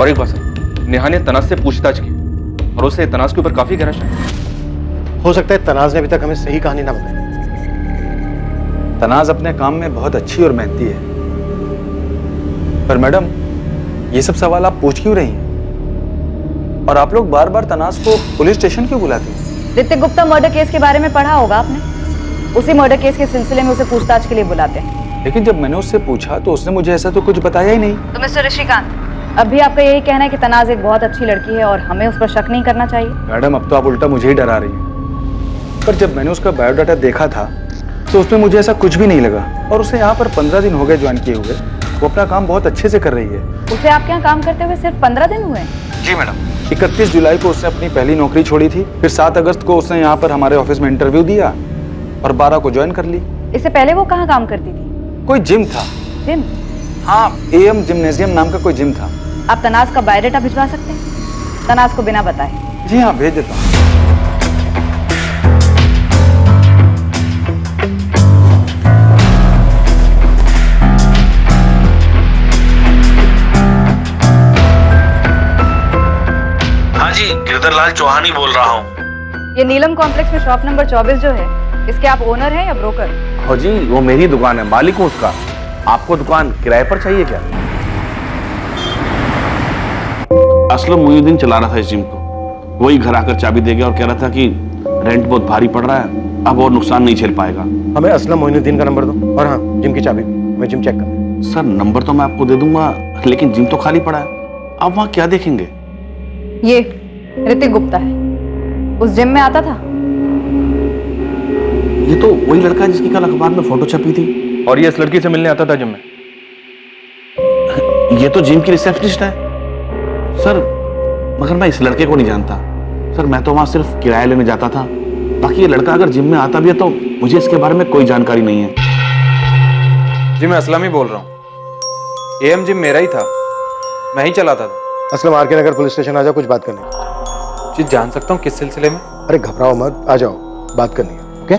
और एक बात सर, नेहा ने तनाज से पूछताछ की और उसे तनाज के ऊपर काफी गहरा शक है। हो सकता है तनाज ने अभी तक हमें सही कहानी ना बताई। तनाज अपने काम में बहुत अच्छी और मेहनती है। पर मैडम, ये सब सवाल आप पूछ क्यों रही हैं? और आप लोग बार बार तनाज को पुलिस स्टेशन क्यों बुलाती हैं? ऋतिक गुप्ता मर्डर केस के बारे में पढ़ा होगा आपने। उसी मर्डर केस के सिलसिले में उसे पूछताछ के लिए बुलाते हैं। लेकिन जब मैंने उससे पूछा तो उसने मुझे ऐसा तो कुछ बताया ही नहीं। तो मिस्टर ऋषिकांत, अब भी आपका यही कहना है कि तनाज एक बहुत अच्छी लड़की है और हमें उस पर शक नहीं करना चाहिए? मैडम, अब तो आप उल्टा मुझे ही डरा रही हैं। पर जब मैंने उसका बायोडाटा देखा था तो उसमें मुझे ऐसा कुछ भी नहीं लगा। और उसे यहाँ पर 15 दिन हो गए ज्वाइन किए हुए। वो अपना काम बहुत अच्छे से कर रही है। उसे आपके यहाँ काम करते हुए सिर्फ 15 दिन हुए? जी मैडम। 31 जुलाई को उसने अपनी पहली नौकरी छोड़ी थी, फिर 7 अगस्त को उसने यहाँ पर हमारे ऑफिस में इंटरव्यू दिया और 12 को ज्वाइन कर ली। इससे पहले वो कहाँ काम करती थी? कोई जिम था। जिम? हाँ, AM जिम्नेजियम नाम का कोई जिम था। आप तनाज का बायोडाटा भिजवा सकते हैं? तनाज को बिना बताए? जी हाँ, भेज देता हूँ। गिरधरलाल चौहान ही बोल रहा हूँ। ये नीलम कॉम्प्लेक्स में शॉप नंबर 24 जो है, इसके आप ओनर हैं या ब्रोकर? हो जी, वो मेरी दुकान है, मालिक हूँ उसका। आपको दुकान किराए पर चाहिए क्या? असलम मुईनुद्दीन चला रहा था इस जिम को। वही घर आकर चाबी दे गया और कह रहा था कि रेंट बहुत भारी पड़ रहा है, अब और नुकसान नहीं झेल पाएगा। हमें असलम मुईनुद्दीन का नंबर दो और हाँ, जिम की चाबी। मैं जिम चेक कर। सर नंबर तो मैं आपको दे दूंगा, लेकिन जिम तो खाली पड़ा है, आप वहां क्या देखेंगे? ये ऋतिक गुप्ता है, उस जिम में आता था। ये तो वही लड़का है जिसकी कल अखबार में फोटो छपी थी। और ये इस लड़की से मिलने आता था जिम में। ये तो जिम की रिसेप्शनिस्ट है सर, मगर मैं इस लड़के को नहीं जानता सर, मैं तो वहां सिर्फ किराया लेने जाता था। बाकी ये लड़का अगर जिम में आता भी है तो मुझे इसके बारे में कोई जानकारी नहीं है। जी मैं असलम ही बोल रहा हूँ। एएम जिम मेरा ही था, मैं ही चलाता था। असलम आर के नगर पुलिस स्टेशन आ जाओ, कुछ बात करनी है। जी जान सकता हूँ किस सिलसिले में? अरे घबराओ मत, आ जाओ, बात करनी है। ओके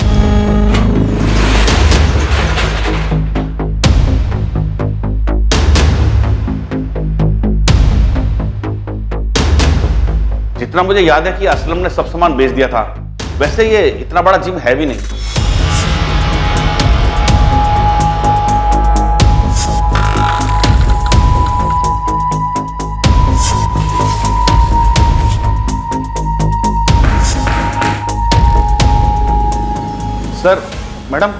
जितना मुझे याद है कि असलम ने सब सामान बेच दिया था। वैसे ये इतना बड़ा जिम है भी नहीं। सर, मैडम,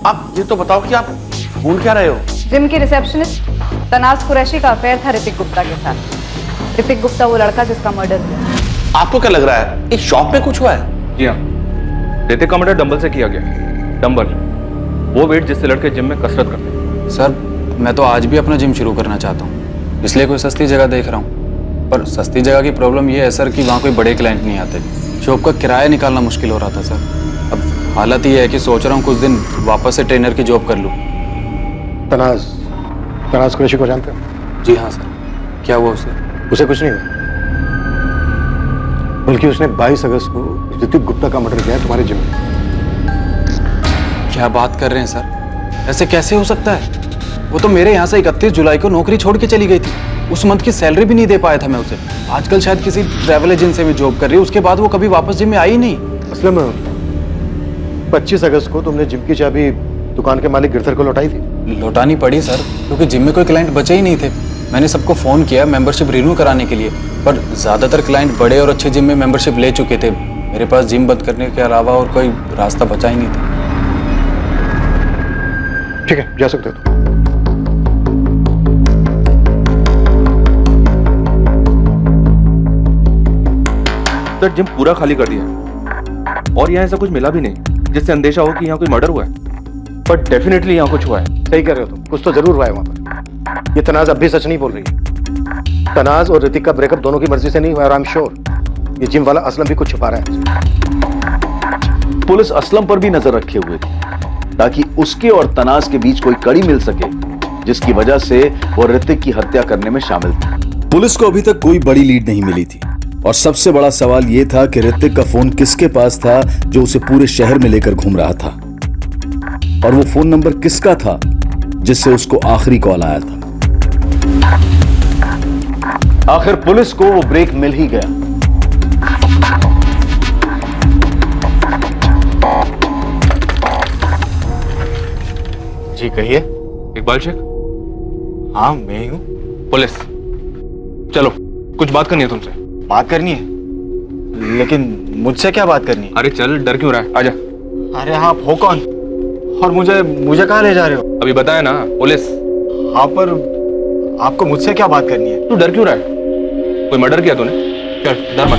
आप ये तो बताओ कि आप ढूंढ क्या रहे हो? जिम की रिसेप्शनिस्ट तनाज कुरैशी का अफेयर था ऋतिक गुप्ता के साथ। ऋतिक गुप्ता वो लड़का जिसका मर्डर हुआ। आपको क्या लग रहा है, इस शॉप में कुछ हुआ है? जी हाँ, ऋतिक का मर्डर डंबल से किया गया। डंबल, वो वेट जिससे लड़के जिम में कसरत करते हैं। सर मैं तो आज भी अपना जिम शुरू करना चाहता हूँ, इसलिए कोई सस्ती जगह देख रहा हूँ। पर सस्ती जगह की प्रॉब्लम ये है सर कि वहाँ कोई बड़े क्लाइंट नहीं आते। शॉप का किराया निकालना मुश्किल हो रहा था सर। अब हालत ये है कि सोच रहा हूँ कुछ दिन वापस से ट्रेनर की जॉब कर लूँ। तनाज कुरैशी को जानते हो? जी हाँ सर। क्या हुआ उसे? उसे कुछ नहीं हुआ, बल्कि उसने 22 अगस्त को ऋतिक गुप्ता का मर्डर किया है तुम्हारे जिम में। क्या बात कर रहे हैं सर? ऐसे कैसे हो सकता है? वो तो मेरे यहाँ से 31 जुलाई को नौकरी छोड़ के चली गई थी। उस मंथ की सैलरी भी नहीं दे पाया था मैं उसे। आजकल शायद किसी ट्रैवल एजेंसी में जॉब कर रही है। उसके बाद वो कभी वापस जिम में आई ही नहीं। असलम 25 अगस्त को तुमने जिम की चाबी दुकान के मालिक गिरधर को लौटाई थी। लौटानी पड़ी सर, क्योंकि जिम में कोई क्लाइंट बचे ही नहीं थे। मैंने सबको फ़ोन किया मेंबरशिप रिन्यू कराने के लिए, पर ज़्यादातर क्लाइंट बड़े और अच्छे जिम में मेंबरशिप ले चुके थे। मेरे पास जिम बंद करने के अलावा और कोई रास्ता बचा ही नहीं था। ठीक है, जा सकते हो तुम। सर जिम पूरा खाली कर दिया और यहाँ ऐसा कुछ मिला भी नहीं जिससे अंदेशा हो कि यहाँ कोई मर्डर हुआ है। पर डेफिनेटली यहाँ कुछ हुआ है। सही कर रहे हो तुम, कुछ तो जरूर हुआ है वहां पर। ये तनाज अब भी सच नहीं बोल रही है। तनाज और ऋतिक का ब्रेकअप दोनों की मर्जी से नहीं हुआ, और आई एम श्योर ये जिम वाला असलम भी कुछ छुपा रहा है। पुलिस असलम पर भी नजर रखे हुए थी ताकि उसके और तनाज के बीच कोई कड़ी मिल सके जिसकी वजह से वो ऋतिक की हत्या करने में शामिल थी। पुलिस को अभी तक कोई बड़ी लीड नहीं मिली थी और सबसे बड़ा सवाल यह था कि ऋतिक का फोन किसके पास था जो उसे पूरे शहर में लेकर घूम रहा था, और वो फोन नंबर किसका था जिससे उसको आखिरी कॉल आया था। आखिर पुलिस को वो ब्रेक मिल ही गया। जी कहिए। इकबाल शेख? हाँ मैं ही हूँ। पुलिस, चलो कुछ बात करनी है तुमसे। बात करनी है? लेकिन मुझसे क्या बात करनी है? अरे चल, डर क्यों रहा है, आजा। अरे आप हो कौन और मुझे कहाँ ले जा रहे हो? अभी बताया ना, पुलिस। हाँ पर आपको मुझसे क्या बात करनी है? तू डर क्यों रहा है? कोई मर्डर किया तूने? चल डर मत,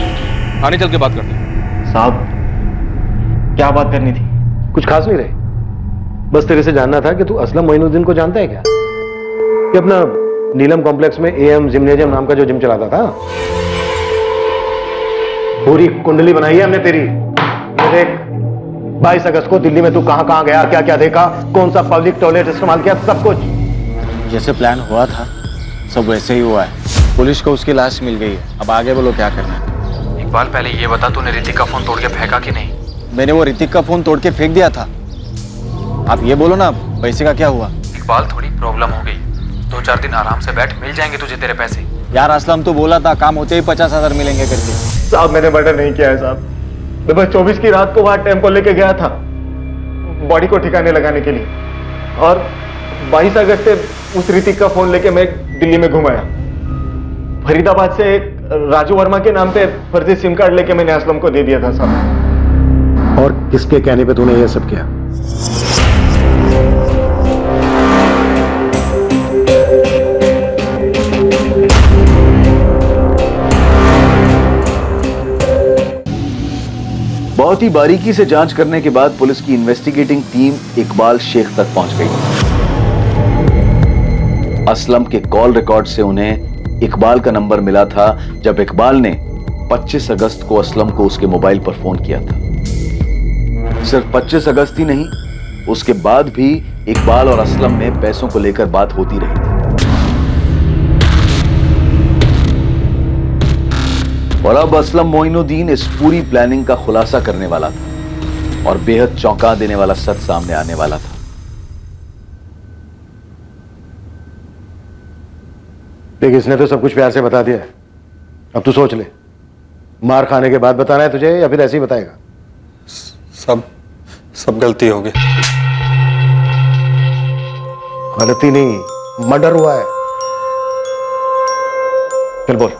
थाने चल के बात करते हैं। साहब क्या बात करनी थी? कुछ खास नहीं रहे, बस तेरे से जानना था कि तू असलम मोइनुद्दीन को जानता है क्या? कि अपना नीलम कॉम्प्लेक्स में एएम जिम्नेजियम नाम का जो जिम चलाता था। पूरी कुंडली बनाई है हमने तेरी। ये देख, 22 अगस्त को दिल्ली में तू कहां कहां गया, क्या क्या देखा, कौन सा पब्लिक टॉयलेट इस्तेमाल किया, सब कुछ। जैसे प्लान हुआ था सब वैसे ही हुआ है। पुलिस को उसकी लाश मिल गई है, अब आगे बोलो क्या करना है। इकबाल पहले ये बता, तूने ऋतिक का फोन तोड़ के फेंका कि नहीं? मैंने वो ऋतिक का फोन तोड़ के फेंक दिया था। आप ये बोलो ना, पैसे का क्या हुआ? इकबाल थोड़ी प्रॉब्लम हो गई, 2-4 दिन आराम से बैठ, मिल जाएंगे तुझे तेरे पैसे। यार असलम तो बोला था काम होते ही 50,000 मिलेंगे करके। साहब मैंने मर्डर नहीं किया है साहब, मैं बस 24 की रात को वहां टेम्पो लेके गया था बॉडी को ठिकाने लगाने के लिए, और 22 अगस्त से उस ऋतिक का फोन लेके मैं दिल्ली में घुमाया। फरीदाबाद से राजू वर्मा के नाम पे फर्जी सिम कार्ड लेके मैंने असलम को दे दिया था साहब। और किसके कहने पे तूने ये सब किया? बहुत ही बारीकी से जांच करने के बाद पुलिस की इन्वेस्टिगेटिंग टीम इकबाल शेख तक पहुंच गई। असलम के कॉल रिकॉर्ड से उन्हें इकबाल का नंबर मिला था जब इकबाल ने 25 अगस्त को असलम को उसके मोबाइल पर फोन किया था। सिर्फ 25 अगस्त ही नहीं, उसके बाद भी इकबाल और असलम में पैसों को लेकर बात होती रही थी। और अब असलम मोइनुद्दीन इस पूरी प्लानिंग का खुलासा करने वाला था और बेहद चौंका देने वाला सच सामने आने वाला था। देख, इसने तो सब कुछ प्यार से बता दिया है। अब तू सोच ले, मार खाने के बाद बताना है तुझे या फिर ऐसे ही बताएगा? सब गलती हो गई। गलती नहीं, मर्डर हुआ है। चल बोल।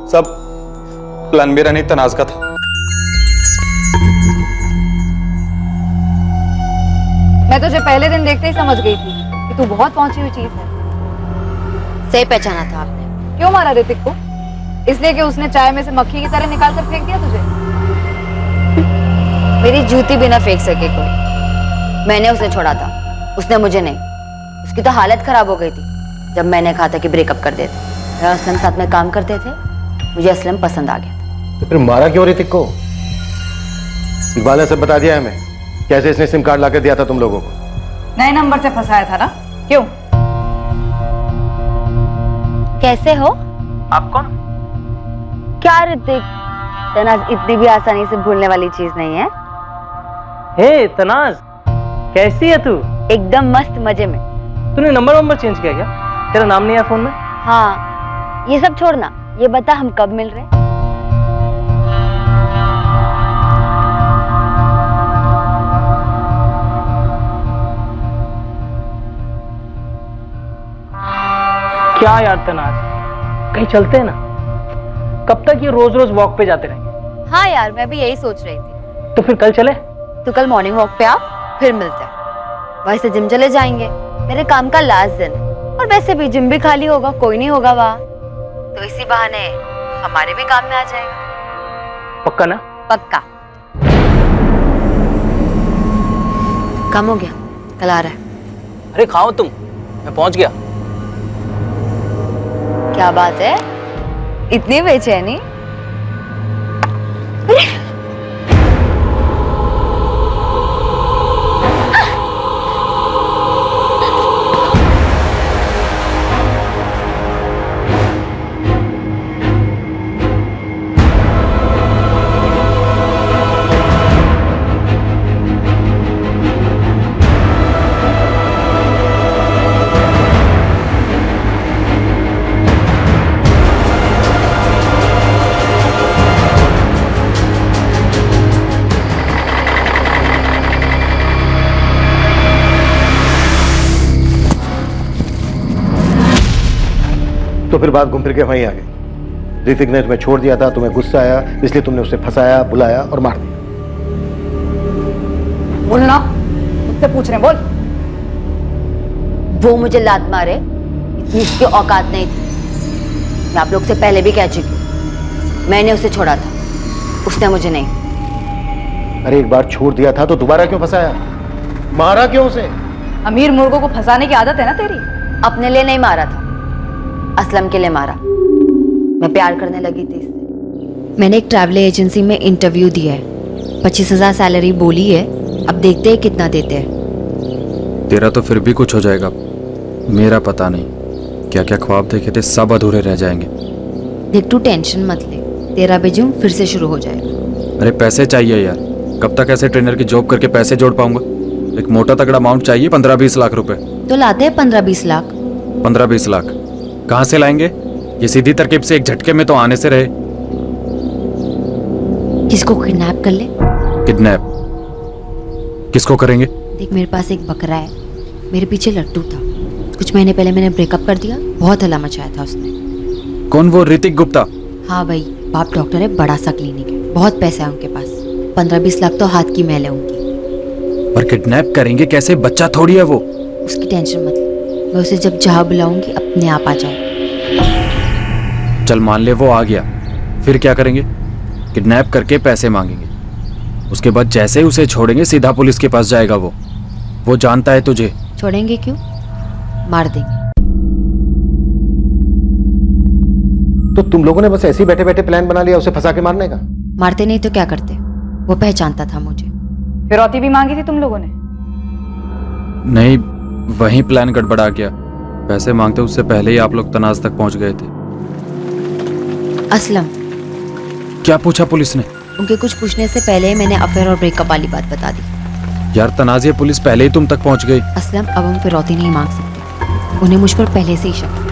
सब प्लान मेरा नहीं, तनाज का था। मैं तुझे पहले दिन देखते ही समझ गई थी कि तू बहुत पहुंची हुई चीज है। सही पहचाना था आपने। क्यों मारा ऋतिक को? इसलिए कि उसने चाय में से मक्खी की तरह निकाल कर फेंक दिया तुझे? मेरी जूती भी ना फेंक सके कोई। मैंने उसे छोड़ा था, उसने मुझे नहीं। उसकी तो हालत खराब हो गई थी जब मैंने कहा था कि ब्रेकअप कर देते। मैं असलम साथ में काम करते थे, मुझे असलम पसंद आ गया था। तो फिर मारा क्यों ऋतिक को? इकबाल ने सब बता दिया हमें, कैसे इसने सिम कार्ड लाकर दिया था तुम लोगों को। नए नंबर से फंसाया था ना? क्यों? कैसे हो आप कौन? क्या ऋतिक, तनाज इतनी भी आसानी से भूलने वाली चीज नहीं है। हे तनाज, कैसी है तू? एकदम मस्त, मजे में। तूने नंबर चेंज किया क्या? तेरा नाम नहीं है फोन में? हाँ, ये सब छोड़ना, ये बता हम कब मिल रहे? क्या यार तनाज, कहीं चलते हैं ना? कब तक ये रोज रोज वॉक पे जाते रहेंगे? हाँ यार, मैं भी यही सोच रही थी। तो फिर कल चले? तो कल मॉर्निंग वॉक पे आ, फिर मिलते हैं। वैसे जिम चले जाएंगे, मेरे काम का लास्ट दिन है। और वैसे भी जिम भी खाली होगा, कोई नहीं होगा वहाँ, तो इसी बहाने हमारे भी काम में आ जाएगा। पक्का ना? पक्का। कम हो गया, कल आ रहा है। अरे खाओ तुम, मैं पहुंच गया। क्या बात है, इतनी बेचैनी? तो फिर बात घूम फिर के वहीं आ गई। ऋतिक ने तुम्हें छोड़ दिया था, तुम्हें गुस्सा आया, इसलिए तुमने उसे फंसाया, बुलाया और मार दिया। बोलना, मुझसे पूछ रहे, बोल। वो मुझे लात मारे, इतनी उसकी औकात नहीं थी। मैं आप लोग से पहले भी कह चुकी हूँ, मैंने उसे छोड़ा था, उसने मुझे नहीं। अरे एक बार छोड़ दिया था तो दोबारा क्यों फंसाया? मारा क्यों उसे? अमीर मुर्गों को फंसाने की आदत है ना तेरी। अपने लिए नहीं मारा था, असलम के लिए मारा। मैं प्यार करने लगी थी इससे। मैंने एक ट्रैवल एजेंसी में इंटरव्यू दिया है, 25,000 सैलरी बोली है, अब देखते हैं कितना देते हैं। तेरा तो फिर भी कुछ हो जाएगा, मेरा पता नहीं। क्या क्या ख्वाब देखे थे सब अधूरे रह जाएंगे। देख तू टेंशन मत ले, तेरा भी जिम फिर से शुरू हो जाएगा। अरे पैसे चाहिए यार, कब तक ऐसे ट्रेनर की जॉब करके पैसे जोड़ पाऊंगा? एक मोटा तगड़ा अमाउंट चाहिए, 15-20 लाख रुपए। तो लाते हैं 15-20 लाख। 15-20 लाख कहाँ से लाएंगे? ये सीधी तरकीब से एक झटके में तो आने से रहे। किसको किडनैप कर ले? किडनैप किसको करेंगे? देख मेरे पास एक बकरा है, मेरे पीछे लट्टू था। कुछ महीने पहले मैंने ब्रेकअप कर दिया, बहुत हल्ला मचाया था उसने। कौन वो ऋतिक गुप्ता? हाँ भाई, बाप डॉक्टर है, बड़ा सा क्लिनिक है, बहुत पैसा है उनके पास। 15-20 लाख तो हाथ की मैल है उनकी। पर किडनैप करेंगे कैसे? बच्चा थोड़ी है वो। उसकी टेंशन मत ले, मैं उसे जब जहाँ बुलाऊंगी अपने आप आ जाए। चल मान ले वो आ गया, फिर क्या करेंगे? किडनैप करके पैसे मांगेंगे, उसके बाद जैसे ही उसे छोड़ेंगे सीधा पुलिस के पास जाएगा। वो जानता है तुझे। छोड़ेंगे क्यों, मार देंगे। तो तुम लोगों ने बस ऐसे ही बैठे बैठे प्लान बना लिया उसे फंसा के मारने का? मारते नहीं तो क्या करते, वो पहचानता था मुझे। फिरौती भी मांगी थी तुम लोगों ने? नहीं, वहीं प्लान गड़बड़ा गया। पैसे मांगते उससे पहले ही आप लोग तनाज तक पहुंच गए थे। असलम, क्या पूछा पुलिस ने? उनके कुछ पूछने से पहले ही मैंने अफेयर और ब्रेकअप वाली बात बता दी। यार तनाज, ये पुलिस पहले ही तुम तक पहुंच गई। असलम, अब हम फिरौती नहीं मांग सकते, उन्हें मुझ पर पहले से ही शक।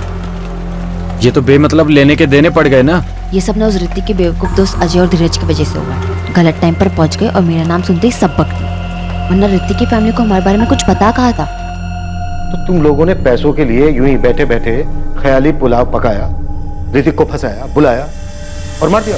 ये तो बेमतलब लेने के देने पड़ गए ना। ये सब ना उस ऋतिक के बेवकूफ दोस्त अजय और धीरज की वजह से हुआ। गलत टाइम पर पहुंच गए और मेरा नाम सुनते ही सब बक दिए, वरना ऋतिक की फैमिली को हमारे बारे में कुछ पता कहा था। तो तुम लोगों ने पैसों के लिए यूं ही बैठे बैठे ख्याली पुलाव पकाया, ऋतिक को फंसाया, बुलाया और मार दिया।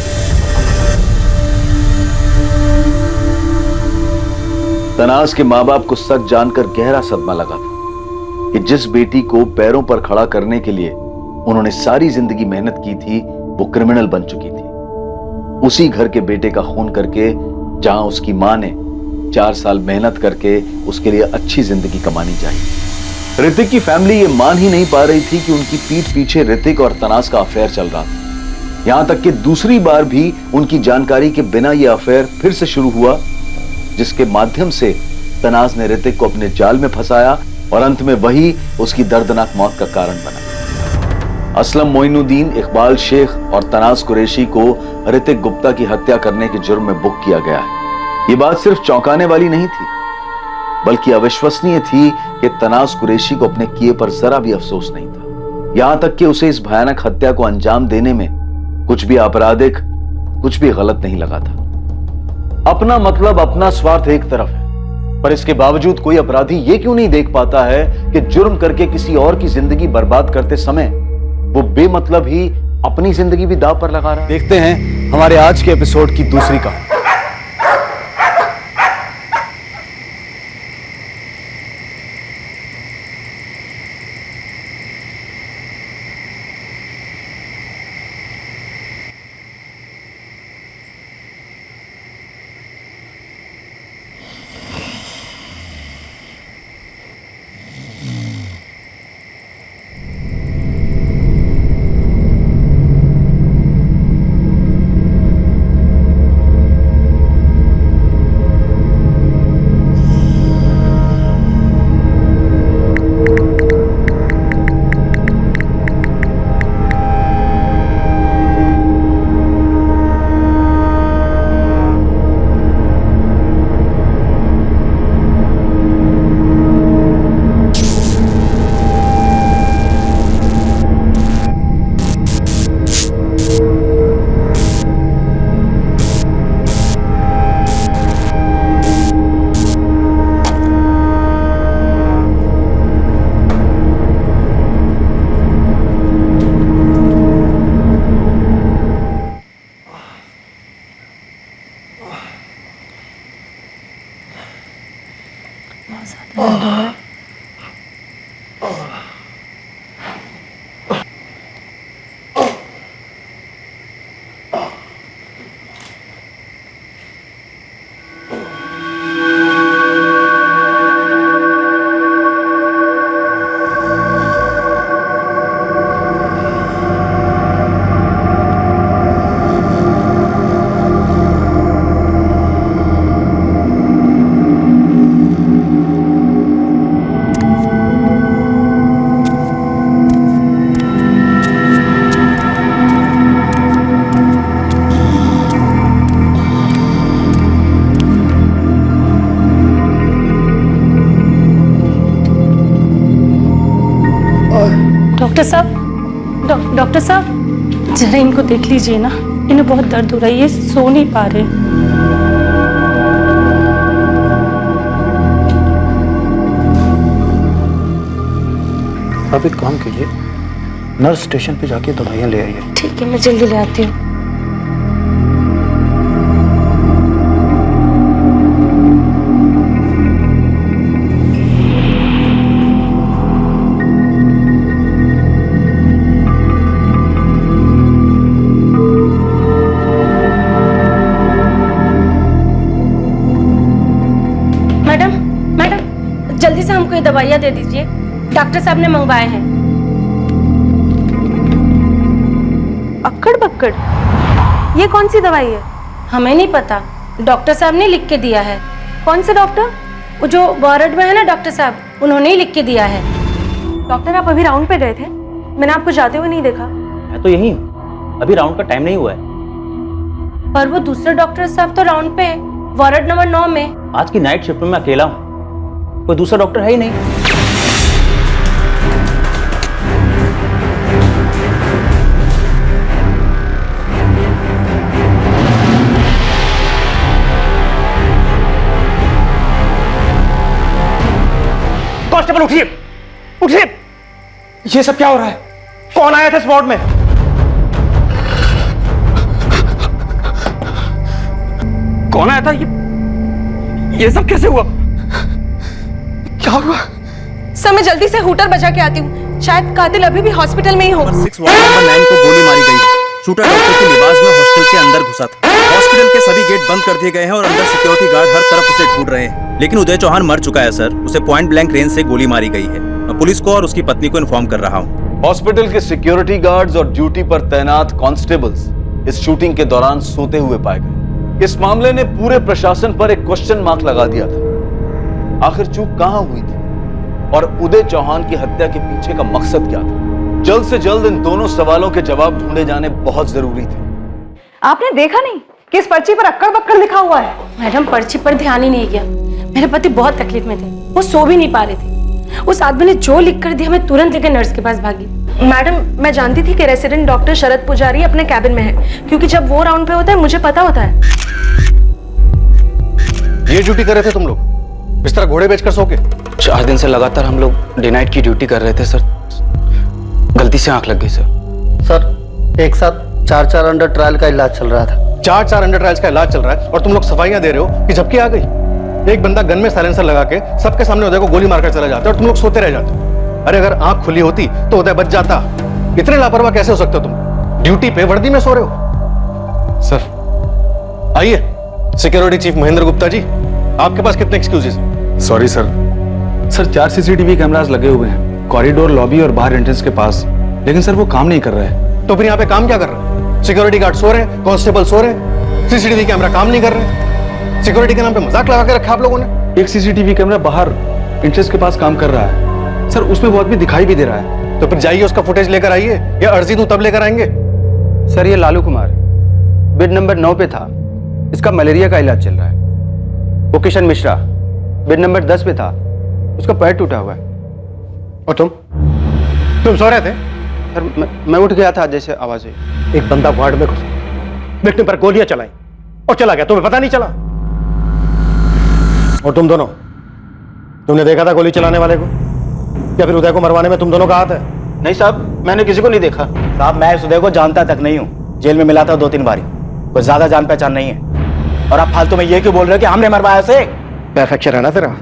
तनाज के माँ बाप को सच जानकर गहरा सदमा लगा था कि जिस बेटी को पैरों पर खड़ा करने के लिए उन्होंने सारी जिंदगी मेहनत की थी वो क्रिमिनल बन चुकी थी। उसी घर के बेटे का खून करके जहां उसकी मां ने 4 साल मेहनत करके उसके लिए अच्छी जिंदगी कमानी चाहिए। ऋतिक की फैमिली ये मान ही नहीं पा रही थी कि उनकी पीठ पीछे ऋतिक और तनाज का अफेयर चल रहा था। यहां तक कि दूसरी बार भी उनकी जानकारी के बिना यह अफेयर फिर से शुरू हुआ, जिसके माध्यम से तनाज ने ऋतिक को अपने जाल में फंसाया और अंत में वही उसकी दर्दनाक मौत का कारण बना। असलम मोइनुद्दीन, इकबाल शेख और तनाज कुरैशी को ऋतिक गुप्ता की हत्या करने के जुर्म में बुक किया गया है। ये बात सिर्फ चौंकाने वाली नहीं थी, बल्कि अविश्वसनीय थी कि तनाज कुरैशी को अपने किए पर जरा भी अफसोस नहीं था। यहां तक कि उसे इस भयानक हत्या को अंजाम देने में कुछ भी आपराधिक, कुछ भी गलत नहीं लगा था। अपना मतलब, अपना स्वार्थ एक तरफ है, पर इसके बावजूद कोई अपराधी ये क्यों नहीं देख पाता है कि जुर्म करके किसी और की जिंदगी बर्बाद करते समय वो बेमतलब ही अपनी जिंदगी भी दांव पर लगा रहा है। देखते हैं हमारे आज के एपिसोड की दूसरी कहानी। डॉक्टर साहब जरा इनको देख लीजिए ना, इन्हें बहुत दर्द हो रहा है, ये सो नहीं पा रहे। आप एक काम कीजिए, नर्स स्टेशन पे जाके दवाइयाँ ले आइए। ठीक है, मैं जल्दी ले आती हूँ। हमको ये दवाइयाँ दे दीजिए, डॉक्टर साहब ने मंगवाए हैं। अक्कड़ बक्कड़, ये कौन सी दवाई है? हमें नहीं पता, डॉक्टर साहब ने लिख के दिया है। कौन से डॉक्टर? वो जो वार्ड में है ना डॉक्टर साहब, उन्होंने ही लिख के दिया है। डॉक्टर आप अभी राउंड पे गए थे, मैंने आपको जाते हुए नहीं देखा। मैं तो यही हूँ, अभी राउंड का टाइम नहीं हुआ है। पर वो दूसरे डॉक्टर साहब तो राउंड पे है, वार्ड नंबर 9 में। आज की नाइट शिफ्ट में मैं अकेला हूँ, कोई दूसरा डॉक्टर है ही नहीं। कांस्टेबल उठिए, उठिए। ये सब क्या हो रहा है? कौन आया था स्पॉट में? कौन आया था? ये सब कैसे हुआ? क्या हुआ? सर मैं जल्दी से हूटर बजा के आती हूँ, शायद कातिल अभी भी हॉस्पिटल में ही हो। 6 वार्ड नंबर 9 को गोली मारी गई है। शूटर डॉक्टर के लिबास में हॉस्टल के अंदर घुसा था। हॉस्पिटल के सभी गेट बंद कर दिए गए हैं और अंदर सिक्योरिटी गार्ड हर तरफ उसे ढूंढ रहे हैं। लेकिन उदय चौहान मर चुका है सर, उसे पॉइंट ब्लैंक रेंज से गोली मारी गई है। मैं पुलिस को और उसकी पत्नी को इन्फॉर्म कर रहा हूँ। हॉस्पिटल के सिक्योरिटी गार्ड्स और ड्यूटी पर तैनात कांस्टेबल्स इस शूटिंग के दौरान सोते हुए पाए गए। इस मामले ने पूरे प्रशासन पर एक क्वेश्चन मार्क लगा दिया था। आखिर चूक कहां हुई थी और उदय चौहान की हत्या के पीछे का मकसद क्या था? जल्द से जल्द इन दोनों सवालों के जवाब ढूंढे जाने बहुत जरूरी थे। आपने देखा नहीं कि इस पर्ची पर अक्कड़ बक्कड़ लिखा हुआ है? मैडम पर्ची पर ध्यान ही नहीं गया। मेरे पति बहुत तकलीफ में थे, वो सो भी नहीं पा रहे थे। उस आदमी ने जो लिख कर दिया, मैं तुरंत लेकर नर्स के पास भागी। मैडम मैं जानती थी कि रेसिडेंट डॉक्टर शरद पुजारी अपने कैबिन में है, क्योंकि जब वो राउंड पे होता है मुझे पता होता है। ये ड्यूटी कर रहे थे तुम लोग, बिस्तर घोड़े बेचकर सो के? 4 दिन से लगातार हम लोग डे नाइट की ड्यूटी कर रहे थे सर, गलती से आंख लग गई सर। सर एक साथ 4 अंडर ट्रायल का इलाज चल रहा था। 4 अंडर ट्रायल्स का इलाज चल रहा है और तुम लोग सफाइयां दे रहे हो कि झपकी आ गई। एक बंदा गन में साइलेंसर लगा के सबके सामने उदय को गोली मारकर चला जाता है और तुम लोग सोते रह जाते हो। अरे अगर आंख खुली होती तो उदय बच जाता। इतने लापरवाह कैसे हो सकते हो तुम? ड्यूटी पे वर्दी में सो रहे हो। सर आइए, सिक्योरिटी चीफ महेंद्र गुप्ता जी, आपके पास कितने excuses? Sorry sir. Sir 4 CCTV cameras लगे हुए हैं, कॉरिडोर, लॉबी और बाहर एंट्रेंस के पास, लेकिन सर वो काम नहीं कर रहे हैं। तो फिर यहाँ पे काम क्या कर रहे हैं? सिक्योरिटी गार्ड सो रहे हैं, कांस्टेबल सो रहे हैं, सीसीटीवी कैमरा काम नहीं कर रहे हैं। सिक्योरिटी के नाम पे मजाक लगा के रखा आप लोगों ने। एक सीसीटीवी कैमरा बाहर एंट्रेंस के पास काम कर रहा है सर, उसमें वो आदमी दिखाई भी दे रहा है। तो फिर जाइए उसका फुटेज लेकर आइए, या अर्जी दूं तब लेकर आएंगे? सर ये लालू कुमार बेड नंबर 9 पे था, इसका मलेरिया का इलाज चल रहा है। वो किशन मिश्रा बेड नंबर 10 पे था, उसका पैर टूटा हुआ है। और तुम सो रहे थे? सर मैं उठ गया था जैसे आवाज हुई। एक बंदा वार्ड में घुसा, विक्टिम पर गोलियां चलाई और चला गया, तुम्हें पता नहीं चला? और तुम दोनों, तुमने देखा था गोली चलाने वाले को, या फिर उदय को मरवाने में तुम दोनों का हाथ है? नहीं साहब, मैंने किसी को नहीं देखा। साहब मैं इस उदय को जानता तक नहीं हूँ, जेल में मिला था 2-3 बारी, कोई ज्यादा जान पहचान नहीं है। और आप फालतू में ये क्यों बोल रहे हो कि हमने मरवाया उसे? पैर फ्रैक्चर है ना तेरा,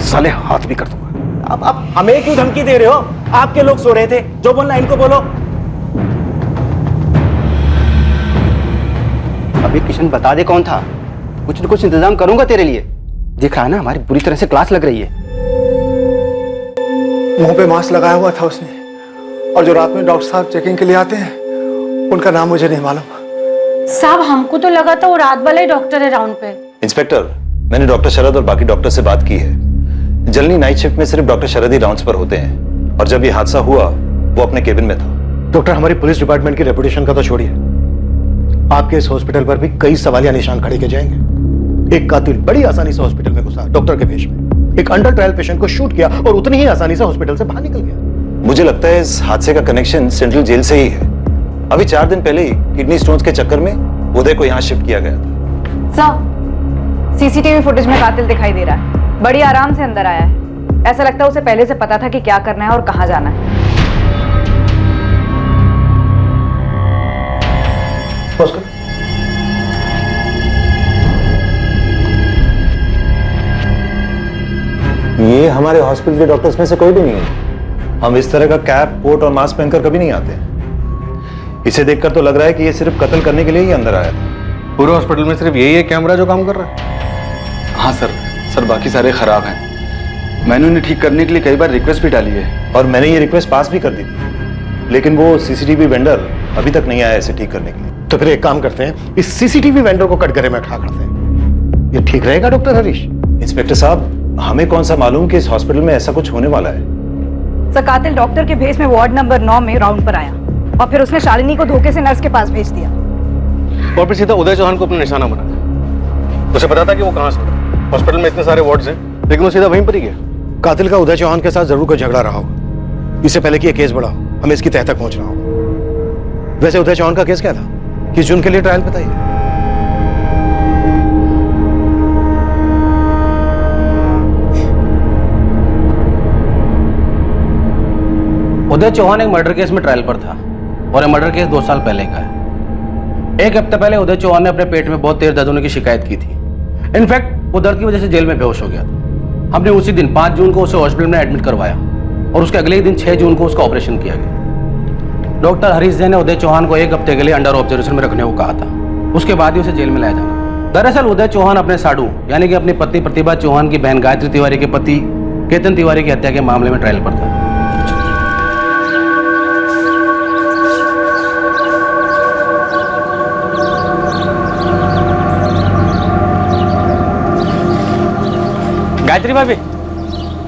साले हाथ भी कर दूंगा। आप हमें क्यों धमकी दे रहे हो? आपके लोग सो रहे थे, जो बोलना इनको बोलो। अभी किशन बता दे कौन था, कुछ न कुछ इंतजाम करूंगा तेरे लिए। दिख रहा है ना हमारी बुरी तरह से क्लास लग रही है। मुंह पे मास्क लगाया हुआ था उसने, और जो रात में डॉक्टर साहब चेकिंग के लिए आते हैं उनका नाम मुझे नहीं मालूम। साहब हमको तो लगा था वो रात वाला ही डॉक्टर है राउंड पे। इंस्पेक्टर, मैंने डॉक्टर शरद और बाकी डॉक्टर से बात की है। जनरली नाइट शिफ्ट में सिर्फ डॉक्टर शरद ही राउंड्स पर होते हैं, और जब ये हादसा हुआ वो अपने केबिन में था। डॉक्टर, हमारी पुलिस डिपार्टमेंट की रेपुटेशन का तो छोड़िए, आपके इस हॉस्पिटल पर भी कई सवालिया निशान खड़े किए जाएंगे। एक कातिल बड़ी आसानी से हॉस्पिटल में घुसा डॉक्टर के भेष में, एक अंडर ट्रायल पेशेंट को शूट किया और उतनी ही आसानी से हॉस्पिटल से बाहर निकल गया। मुझे लगता है इस हादसे का कनेक्शन सेंट्रल जेल से ही है। अभी 4 दिन पहले ही किडनी स्टोन्स के चक्कर में उदय को यहाँ शिफ्ट किया गया था। सर सीसीटीवी फुटेज में कातिल दिखाई दे रहा है, बड़ी आराम से अंदर आया है। ऐसा लगता है उसे पहले से पता था कि क्या करना है और कहाँ जाना है। ये हमारे हॉस्पिटल के डॉक्टर्स में से कोई भी नहीं है। हम इस तरह का कैप, कोट और मास्क पहनकर कभी नहीं आते। इसे देखकर तो लग रहा है कि ये सिर्फ कत्ल करने के लिए ही अंदर आया था। पूरे हॉस्पिटल में सिर्फ यही एक कैमरा जो काम कर रहा है? हाँ सर, बाकी सारे खराब हैं। मैंने उन्हें ठीक करने के लिए कई बार रिक्वेस्ट भी डाली है और मैंने ये रिक्वेस्ट पास भी कर दी थी, लेकिन वो सीसीटीवी वेंडर अभी तक नहीं आया इसे ठीक करने के लिए। तो फिर एक काम करते हैं, इस सीसीटीवी वेंडर को कटघरे में खड़ा करते हैं। ये ठीक रहेगा डॉक्टर हरीश? इंस्पेक्टर साहब, हमें कौन सा मालूम कि इस हॉस्पिटल में ऐसा कुछ होने वाला है। कातिल डॉक्टर के भेस में वार्ड नंबर 9 में राउंड पर आया और फिर उसने शालिनी को धोखे से नर्स के पास भेज दिया और फिर सीधा उदय चौहान को अपना निशाना बनाया। उसे पता था कि वो कहां से था। हॉस्पिटल में इतने सारे वार्ड्स हैं, लेकिन वो सीधा वहीं पर ही गया। कातिल का उदय चौहान के साथ जरूर कोई झगड़ा रहा होगा। इससे पहले कि ये केस बढ़ा, हमें इसकी तह तक पहुंचना होगा। वैसे उदय चौहान का केस क्या था? किस जून के लिए ट्रायल बताइए। उदय चौहान एक मर्डर केस में ट्रायल पर था और ये मर्डर केस 2 साल पहले का है। 1 हफ्ते पहले उदय चौहान ने अपने पेट में बहुत तेज दर्द होने की शिकायत की थी। इनफैक्ट वो दर्द की वजह से जेल में बेहोश हो गया था। हमने उसी दिन 5 जून को उसे हॉस्पिटल में एडमिट करवाया और उसके अगले ही दिन 6 जून को उसका ऑपरेशन किया गया। डॉक्टर हरीश जैन ने उदय चौहान को 1 हफ्ते के लिए अंडर ऑब्जर्वेशन में रखने को कहा था। उसके बाद ही उसे जेल में लाया जाना। दरअसल उदय चौहान अपने साडू यानी कि अपनी पत्नी प्रतिभा चौहान की बहन गायत्री तिवारी के पति केतन तिवारी की हत्या के मामले में ट्रायल पर था।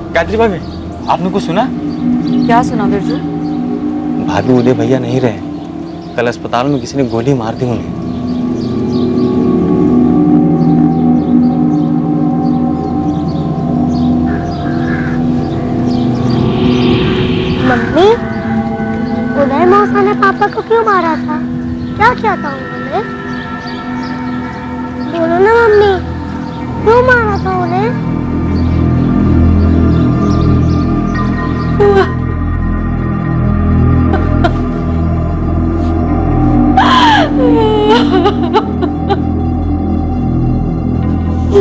गायत्री भाभी, आपने कुछ सुना? क्या सुना बिरजू? भाभी, उदय भैया नहीं रहे। कल अस्पताल में किसी ने गोली मार दी उन्हें। मम्मी, उदय मौसा ने पापा को क्यों मारा था? क्या किया था उन्होंने? बोलो ना मम्मी, क्यों मारा था उन्हें?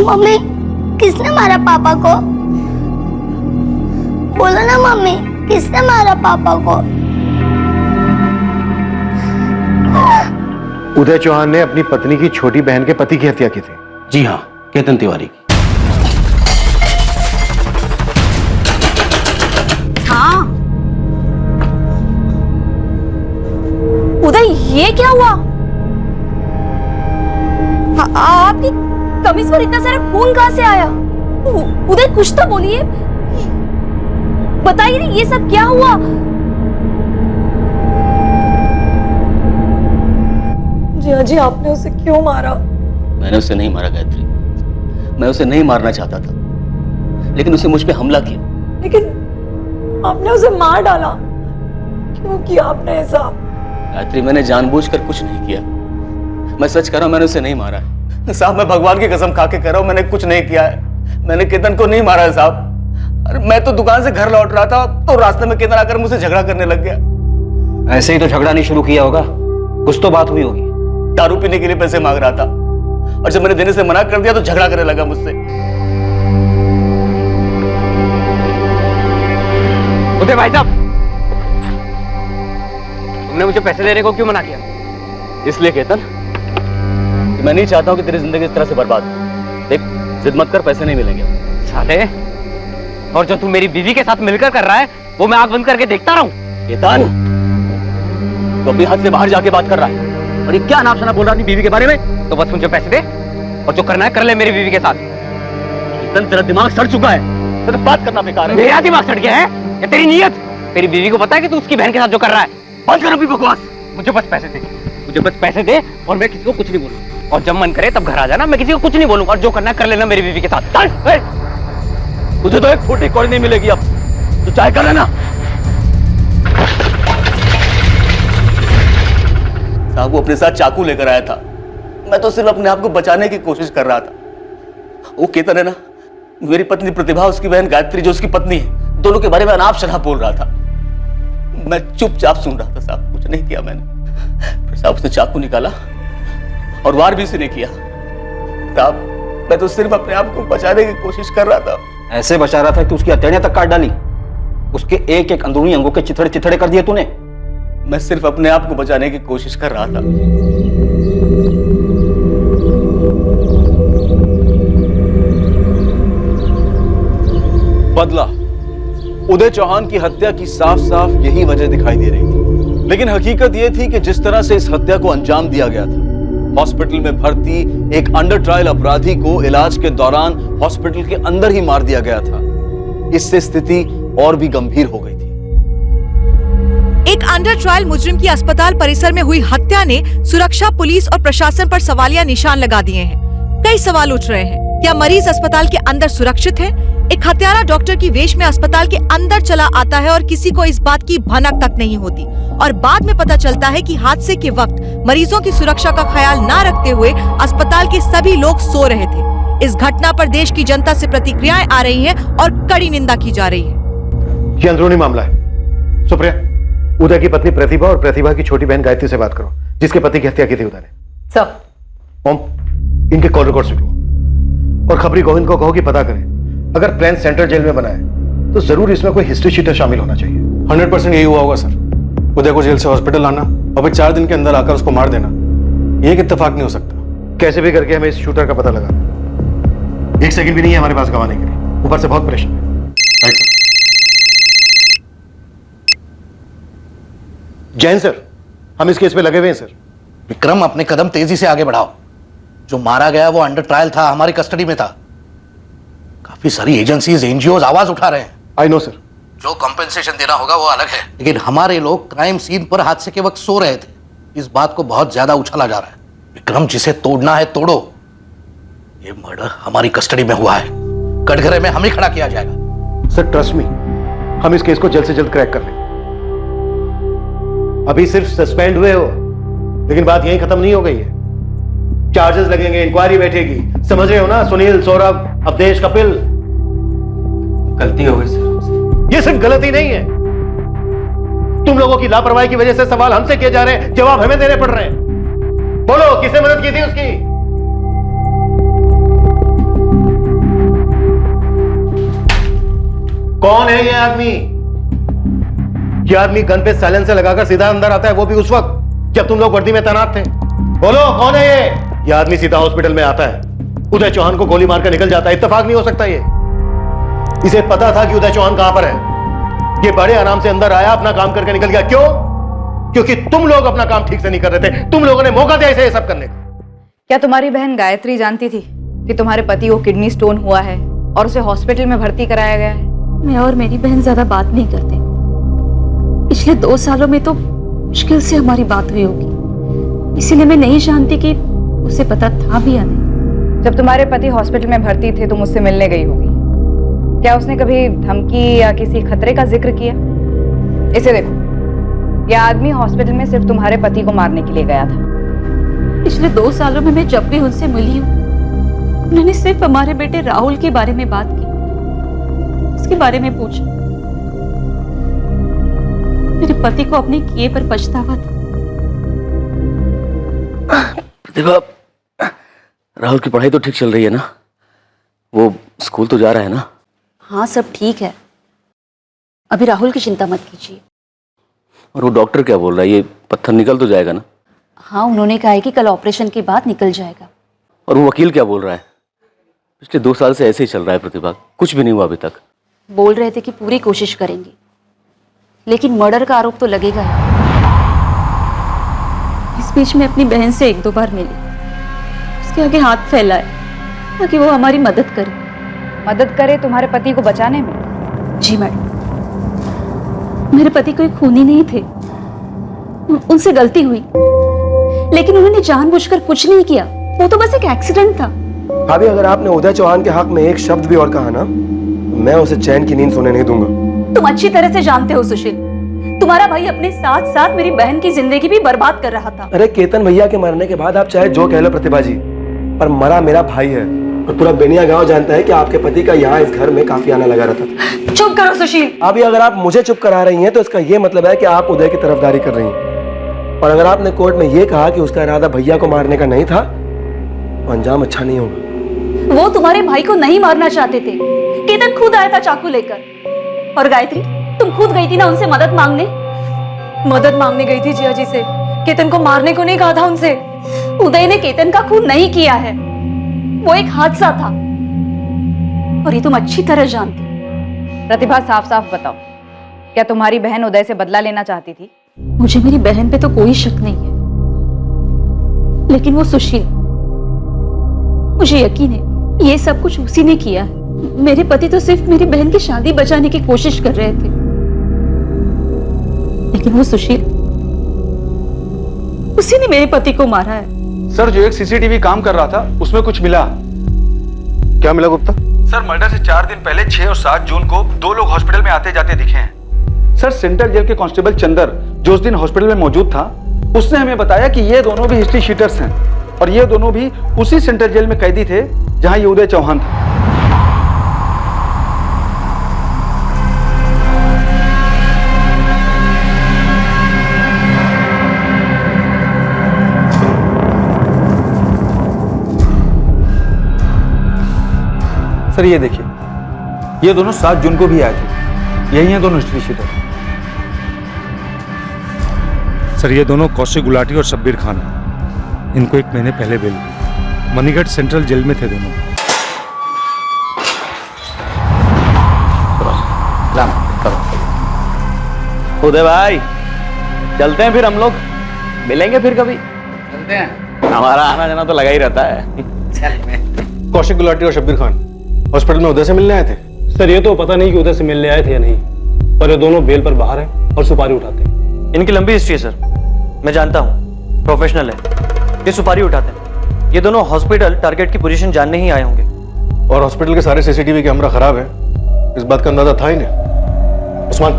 मम्मी, किसने मारा पापा को? बोलो ना मम्मी, किसने मारा पापा को? उदय चौहान ने अपनी पत्नी की छोटी बहन के पति की हत्या की थी। जी हाँ, केतन तिवारी की। हाँ। उदय, ये क्या हुआ? आपकी कमीज पर इतना सारा खून कहां से आया? उदय, कुछ तो बोलिए, बताइए ना, ये सब क्या हुआ? रिया जी, आपने उसे क्यों मारा? मैंने उसे नहीं मारा गायत्री, मैं उसे नहीं मारना चाहता था, लेकिन उसने मुझ पे हमला किया। लेकिन आपने उसे मार डाला। क्यों किया आपने ऐसा? गायत्री, मैंने जानबूझकर कुछ नहीं किया। मैं सच कह रहा हूं, मैंने उसे नहीं मारा है साहब। मैं भगवान की कसम खा के कह रहा हूं, मैंने कुछ नहीं किया है। मैंने केतन को नहीं मारा है साहब। अरे मैं तो दुकान से घर लौट रहा था तो रास्ते में केतन आकर मुझसे झगड़ा करने लग गया। ऐसे ही तो झगड़ा नहीं शुरू किया होगा, कुछ तो बात हुई होगी। दारू पीने के लिए पैसे मांग रहा था और जब मैंने देने से मना कर दिया तो झगड़ा करने लगा मुझसे। उदय भाई साहब, तुमने मुझे पैसे देने को क्यों मना किया? इसलिए केतन, मैं नहीं चाहता हूं कि तेरी जिंदगी इस तरह से बर्बाद हो। देख, जिद मत कर, पैसे नहीं मिलेंगे। साले, और जो तू मेरी बीवी के साथ मिलकर कर रहा है वो मैं आंख बंद करके देखता रहूं? केतन, तो अपनी हद से बाहर जाके बात कर रहा है और ये क्या नाप शना बोल रहा है अपनी बीवी के बारे में? तो बस मुझे पैसे दे और जो करना है कर ले मेरी बीवी के साथ। केतन, तेरा दिमाग सड़ चुका है, तो बात करना बेकार है। मेरा दिमाग सड़ गया है या तेरी नीयत? तेरी बीवी को पता है कि तू उसकी बहन के साथ जो कर रहा है? बंद कर अपनी बकवास। मुझे बस पैसे दे, मुझे बस पैसे दे और मैं किसी को कुछ नहीं बोलूं। और जब मन करे तब घर आ जाना, मैं किसी को कुछ नहीं बोलूंगा और जो करना है कर लेना मेरी बीवी के साथ। तुझे तो एक फुटी कौड़ी नहीं मिलेगी अब, तो चाहे कर लेना। साहब, वो अपने साथ चाकू लेकर आया था, मैं तो सिर्फ अपने आप को बचाने की कोशिश कर रहा था। वो केतन है ना, मेरी पत्नी प्रतिभा, उसकी बहन गायत्री जो उसकी पत्नी है, दोनों के बारे में अनाप शनाप बोल रहा था। मैं चुपचाप सुन रहा था साहब, कुछ नहीं किया मैंने। फिर साहब उसने चाकू निकाला और वार भी उसे नहीं किया। साहब, मैं तो सिर्फ अपने आप को बचाने की कोशिश कर रहा था। ऐसे बचा रहा था कि उसकी हथेलियां तक काट डाली, उसके एक एक अंदरूनी अंगों के चिथड़े चिथड़े कर दिए तूने। मैं सिर्फ अपने आप को बचाने की कोशिश कर रहा था। बदला। उदय चौहान की हत्या की साफ साफ यही वजह दिखाई दे रही थी, लेकिन हकीकत यह थी कि जिस तरह से इस हत्या को अंजाम दिया गया था, हॉस्पिटल में भर्ती एक अंडर ट्रायल अपराधी को इलाज के दौरान हॉस्पिटल के अंदर ही मार दिया गया था। इससे स्थिति और भी गंभीर हो गई थी। एक अंडर ट्रायल मुजरिम की अस्पताल परिसर में हुई हत्या ने सुरक्षा, पुलिस और प्रशासन पर सवालिया निशान लगा दिए हैं। कई सवाल उठ रहे हैं, क्या मरीज अस्पताल के अंदर सुरक्षित है? एक हत्यारा डॉक्टर की वेश में अस्पताल के अंदर चला आता है और किसी को इस बात की भनक तक नहीं होती, और बाद में पता चलता है कि हादसे के वक्त मरीजों की सुरक्षा का ख्याल न रखते हुए अस्पताल के सभी लोग सो रहे थे। इस घटना पर देश की जनता से प्रतिक्रियाएं आ रही हैं और कड़ी निंदा की जा रही है। ये अंदरूनी मामला है। सुप्रिया, उदय की पत्नी प्रतिभा और प्रतिभा की छोटी बहन गायत्री से बात करो, जिसके पति की हत्या की थी उदय ने। सब ओम, इनके कॉल रिकॉर्ड निकलो और खबरी गोविंद को कहो कि पता करें। अगर प्लान सेंट्रल जेल में बना है तो जरूर इसमें कोई हिस्ट्री शीटर शामिल होना चाहिए। 100% यही हुआ होगा सर। उदय को जेल से हॉस्पिटल लाना और फिर 4 दिन के अंदर आकर उसको मार देना, ये एक इत्तेफाक नहीं हो सकता। कैसे भी करके हमें इस शूटर का पता लगाना। 1 सेकंड भी नहीं है हमारे पास गंवाने के लिए, ऊपर से बहुत प्रेशर है। Right sir. जैन सर, हम इस केस पे लगे हुए हैं सर। विक्रम, अपने कदम तेजी से आगे बढ़ाओ। जो मारा गया वो अंडर ट्रायल था, हमारी कस्टडी में था। काफी सारी एजेंसीज, एनजीओ आवाज उठा रहे हैं। I know sir. जो कंपेंसेशन देना होगा वो अलग है, लेकिन हमारे लोग क्राइम सीन पर हादसे के वक्त सो रहे थे। इस बात को बहुत ज्यादा उछाला जा रहा है। विक्रम, जिसे तोड़ना है तोड़ो। ये मर्डर हमारी कस्टडी में हुआ है, कटघरे में हमें खड़ा किया जाएगा। सर ट्रस्ट मी, हम इस केस को जल्द से जल्द क्रैक कर लेंगे। अभी सिर्फ सस्पेंड हुए हो, लेकिन बात यहीं खत्म नहीं हो गई है। चार्जेस लगेंगे, इंक्वायरी बैठेगी, समझ रहे हो ना? सुनील, सौरभ, अवधेश, कपिल। गलती हो गई सर। ये सिर्फ गलती नहीं है, तुम लोगों की लापरवाही की वजह से सवाल हमसे किए जा रहे हैं, जवाब हमें देने पड़ रहे हैं। बोलो, किसने मदद की थी उसकी? कौन है ये आदमी? ये आदमी गन पे साइलेंसर लगाकर सीधा अंदर आता है, वो भी उस वक्त जब तुम लोग वर्दी में तैनात थे। बोलो, कौन है ये? ये आदमी सीधा हॉस्पिटल में आता है, उदय चौहान को गोली मारकर निकल जाता है। इत्तेफाक नहीं हो सकता ये। इसे पता था कि उदय चौहान कहां पर है। ये बड़े आराम से अंदर आया, अपना काम करके निकल गया। क्यों? क्योंकि तुम लोग अपना काम ठीक से नहीं कर रहे थे। तुम लोगों ने मौका दिया इसे ये सब करने का। क्या तुम्हारी बहन गायत्री जानती थी कि तुम्हारे पति को किडनी स्टोन हुआ है और उसे हॉस्पिटल में भर्ती कराया गया है? मैं और मेरी बहन ज्यादा बात नहीं करते। पिछले 2 सालों में तो मुश्किल से हमारी बात हुई होगी, इसीलिए मैं नहीं जानती कि उसे पता था भी या नहीं। जब तुम्हारे पति हॉस्पिटल में भर्ती थे तो मुझसे मिलने गई होगी। क्या उसने कभी धमकी या किसी खतरे का जिक्र किया? इसे देखो, यह आदमी हॉस्पिटल में सिर्फ तुम्हारे पति को मारने के लिए गया था। पिछले 2 सालों में मैं जब भी उनसे मिली हूँ, उन्होंने सिर्फ हमारे बेटे राहुल के बारे में बात की, उसके बारे में पूछा। मेरे पति को अपने किए पर पछतावा था। प्रतिभा, राहुल की पढ़ाई तो ठीक चल रही है ना? वो स्कूल तो जा रहा है ना? हाँ, सब ठीक है। अभी राहुल की चिंता मत कीजिए। और वो डॉक्टर क्या बोल रहा है? ये पत्थर निकल तो जाएगा ना? हाँ, उन्होंने कहा है कि कल ऑपरेशन के बाद निकल जाएगा। और वो वकील क्या बोल रहा है? पिछले 2 साल से ऐसे ही चल रहा है प्रतिभा, कुछ भी नहीं हुआ अभी तक। बोल रहे थे कि पूरी कोशिश करेंगे, लेकिन मर्डर का आरोप तो लगेगा ही। इस बीच में अपनी बहन से 1-2 बार मिली, उसके आगे हाथ फैलाए ताकि वो हमारी मदद करे। मदद करे तुम्हारे पति को बचाने में? जी मैडम, मेरे पति कोई खूनी नहीं थे, उनसे गलती हुई, लेकिन उन्होंने जानबूझकर कुछ नहीं किया। वो तो बस एक एक्सीडेंट था। भाभी, अगर आपने उदय चौहान के हक में एक शब्द भी और कहा ना, तो मैं उसे चैन की नींद सोने नहीं दूंगा। तुम अच्छी तरह से जानते हो सुशील, तुम्हारा भाई अपने साथ साथ मेरी बहन की जिंदगी भी बर्बाद कर रहा था। अरे केतन भैया के मरने के बाद आप चाहे जो कह लो प्रतिभा जी, पर मरा मेरा भाई है, और पूरा बेनिया गांव जानता है कि आपके पति का यहाँ इस घर में काफी आना लगा रहता था। चुप करो सुशील। अभी अगर आप मुझे चुप करा रही हैं तो इसका ये मतलब है कि आप उदय की तरफदारी कर रही हैं, और अगर आपने कोर्ट में ये कहा कि उसका इरादा भैया को मारने का नहीं था, तो अंजाम अच्छा नहीं होगा। वो तुम्हारे भाई को नहीं मारना चाहते थे, केतन खुद आया था चाकू लेकर। और गायत्री, तुम खुद गई थी ना उनसे मदद मांगने? मदद मांगने गई थी जिया जी से, केतन को मारने को नहीं कहा था उनसे। उदय ने केतन का खून नहीं किया है, वो एक हादसा था, और ये तुम अच्छी तरह जानती। प्रतिभा, साफ साफ बताओ, क्या तुम्हारी बहन उदय से बदला लेना चाहती थी? मुझे मेरी बहन पे तो कोई शक नहीं है, लेकिन वो सुशील, मुझे यकीन है ये सब कुछ उसी ने किया है। मेरे पति तो सिर्फ मेरी बहन की शादी बचाने की कोशिश कर रहे थे, लेकिन वो सुशील, उसी ने मेरे पति को मारा है। सर, जो एक सीसीटीवी काम कर रहा था उसमें कुछ मिला। क्या मिला गुप्ता? सर, मर्डर से 4 दिन पहले 6 और 7 जून को 2 लोग हॉस्पिटल में आते जाते दिखे हैं। सर, सेंट्रल जेल के कांस्टेबल चंदर, जो उस दिन हॉस्पिटल में मौजूद था, उसने हमें बताया कि ये दोनों भी हिस्ट्री शीटर्स हैं और ये दोनों भी उसी सेंट्रल जेल में कैदी थे जहां ये उदय चौहान था। सर, ये देखिए, ये दोनों 7 जून को भी आए थे। यही हैं दोनों हिस्ट्री शीटर। सर, ये दोनों कौशिक गुलाटी और शब्बीर खान हैं। इनको 1 महीने पहले बेल दी। मणिगढ़ सेंट्रल जेल में थे दोनों। उदय भाई, चलते हैं फिर हम लोग, मिलेंगे फिर कभी। चलते हैं, हमारा आना जाना तो लगा ही रहता है। कौशिक गुलाटी और शब्बीर खान हॉस्पिटल में उदय से मिलने आए थे। सर ये तो पता नहीं कि उदय से मिलने आए थे या नहीं, पर ये दोनों बेल पर बाहर हैं और सुपारी उठाते हैं। इनकी लंबी हिस्ट्री है सर, मैं जानता हूँ, प्रोफेशनल है, ये सुपारी उठाते हैं। ये दोनों हॉस्पिटल टारगेट की पोजीशन जानने ही आए होंगे। और हॉस्पिटल के सारे सीसीटीवी कैमरा खराब है, इस बात का अंदाजा था ही नहीं। उस्मान,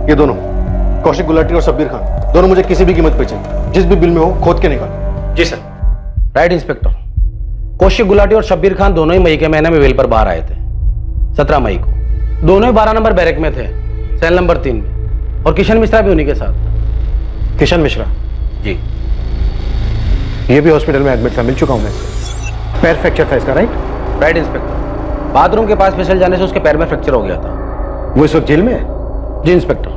ये दोनों कौशिक गुलाटी और शब्बीर खान दोनों मुझे किसी भी कीमत पे चाहिए, जिस भी बिल में हो खोद के निकाल। जी sir. Right inspector. Kaushik Gulati और शब्बीर खान दोनों ही मई के महीने में बेल पर बाहर आए थे, 17 मई को। दोनों ही 12 नंबर बैरक में थे, सेल नंबर 3 में, और किशन मिश्रा भी उन्हीं के साथ। किशन मिश्रा? जी। ये भी हॉस्पिटल में एडमिट था, मिल चुका हूं मैं। पैर फ्रैक्चर था इसका, राइट? Right inspector. बाथरूम के पास फिसल जाने से उसके पैर में फ्रैक्चर हो गया था। वो इस वक्त जेल में है? जी इंस्पेक्टर।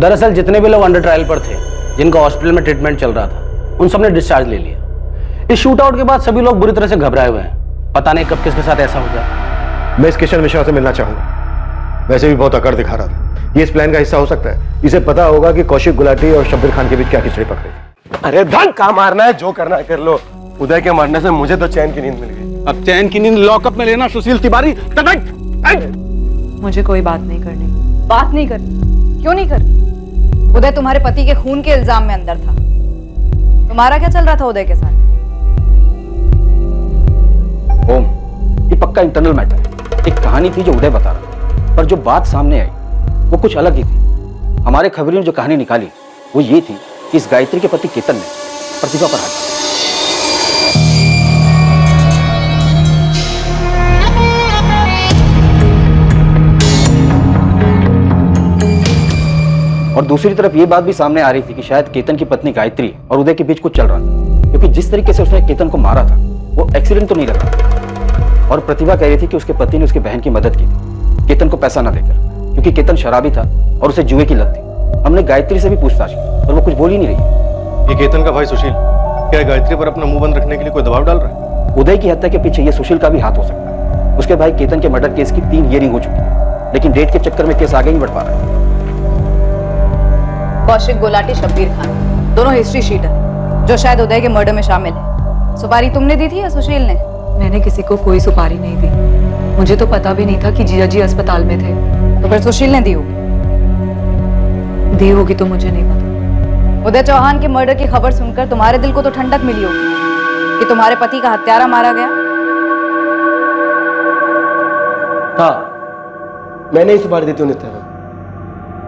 दरअसल जितने भी लोग अंडर ट्रायल पर थे, जिनका हॉस्पिटल में ट्रीटमेंट चल रहा था, उन सब ने डिस्चार्ज ले लिया। इस शूट आउट के बाद सभी लोग बुरी तरह से घबराए हुए हैं। पता नहीं कब किसके साथ ऐसा हो गया। मैं इस किशन मिश्रा से मिलना चाहूंगा। वैसे भी बहुत अकड़ दिखा रहा था। ये इस प्लान का हिस्सा हो सकता है। इसे पता होगा कि कौशिक गुलाटी और शब्बीर खान के बीच क्या खिचड़ी पक रही। अरे धन का मारना है, जो करना है कर लो। उदय के मरने से मुझे तो चैन की नींद मिल गई। अब चैन की नींद लॉकअप में लेना सुशील तिवारी। मुझे कोई बात नहीं करनी। बात नहीं करनी? क्यों नहीं करनी? उदय तुम्हारे पति के खून के इल्जाम में अंदर था। तुम्हारा क्या चल रहा था उदय के साथ? ओम, ये पक्का इंटरनल मैटर है। एक कहानी थी जो उदय बता रहा था, पर जो बात सामने आई वो कुछ अलग ही थी। हमारे खबरियों ने जो कहानी निकाली वो ये थी कि इस गायत्री के पति केतन ने प्रतिभा पर हाथ और दूसरी तरफ ये बात भी सामने आ रही थी कि शायद केतन की पत्नी गायत्री और उदय के बीच कुछ चल रहा था, क्योंकि जिस तरीके से उसने केतन को मारा था वो एक्सीडेंट तो नहीं लगा। और प्रतिभा कह रही थी कि उसके पति ने उसकी बहन की मदद की थी केतन को पैसा ना देकर, क्योंकि केतन शराबी था और उसे जुए की लत थी। हमने गायत्री से भी पूछताछ की पर वो कुछ बोल ही नहीं रही। ये केतन का भाई सुशील क्या गायत्री पर अपना मुंह बंद रखने के लिए कोई दबाव डाल रहा है? उदय की हत्या के पीछे ये सुशील का भी हाथ हो सकता है। उसके भाई केतन के मर्डर केस की 3 हियरिंग हो चुकी है, लेकिन डेट के चक्कर में केस आगे नहीं बढ़ पा रहा है। कौशिक गुलाटी, शब्बीर खान, दोनों हिस्ट्री शीटर जो शायद उदय के मर्डर में शामिल है। सुपारी तुमने दी थी या सुशील ने? मैंने किसी को कोई सुपारी नहीं दी। मुझे तो पता भी नहीं था कि जीजा जी अस्पताल में थे। तो फिर सुशील ने दी होगी। दी होगी तो मुझे नहीं पता। उदय चौहान के मर्डर की खबर सुनकर तुम्हारे दिल को तो ठंडक मिली होगी कि तुम्हारे पति का हत्यारा मारा गया। हाँ, मैंने ही सुपारी दी थी उन्हें।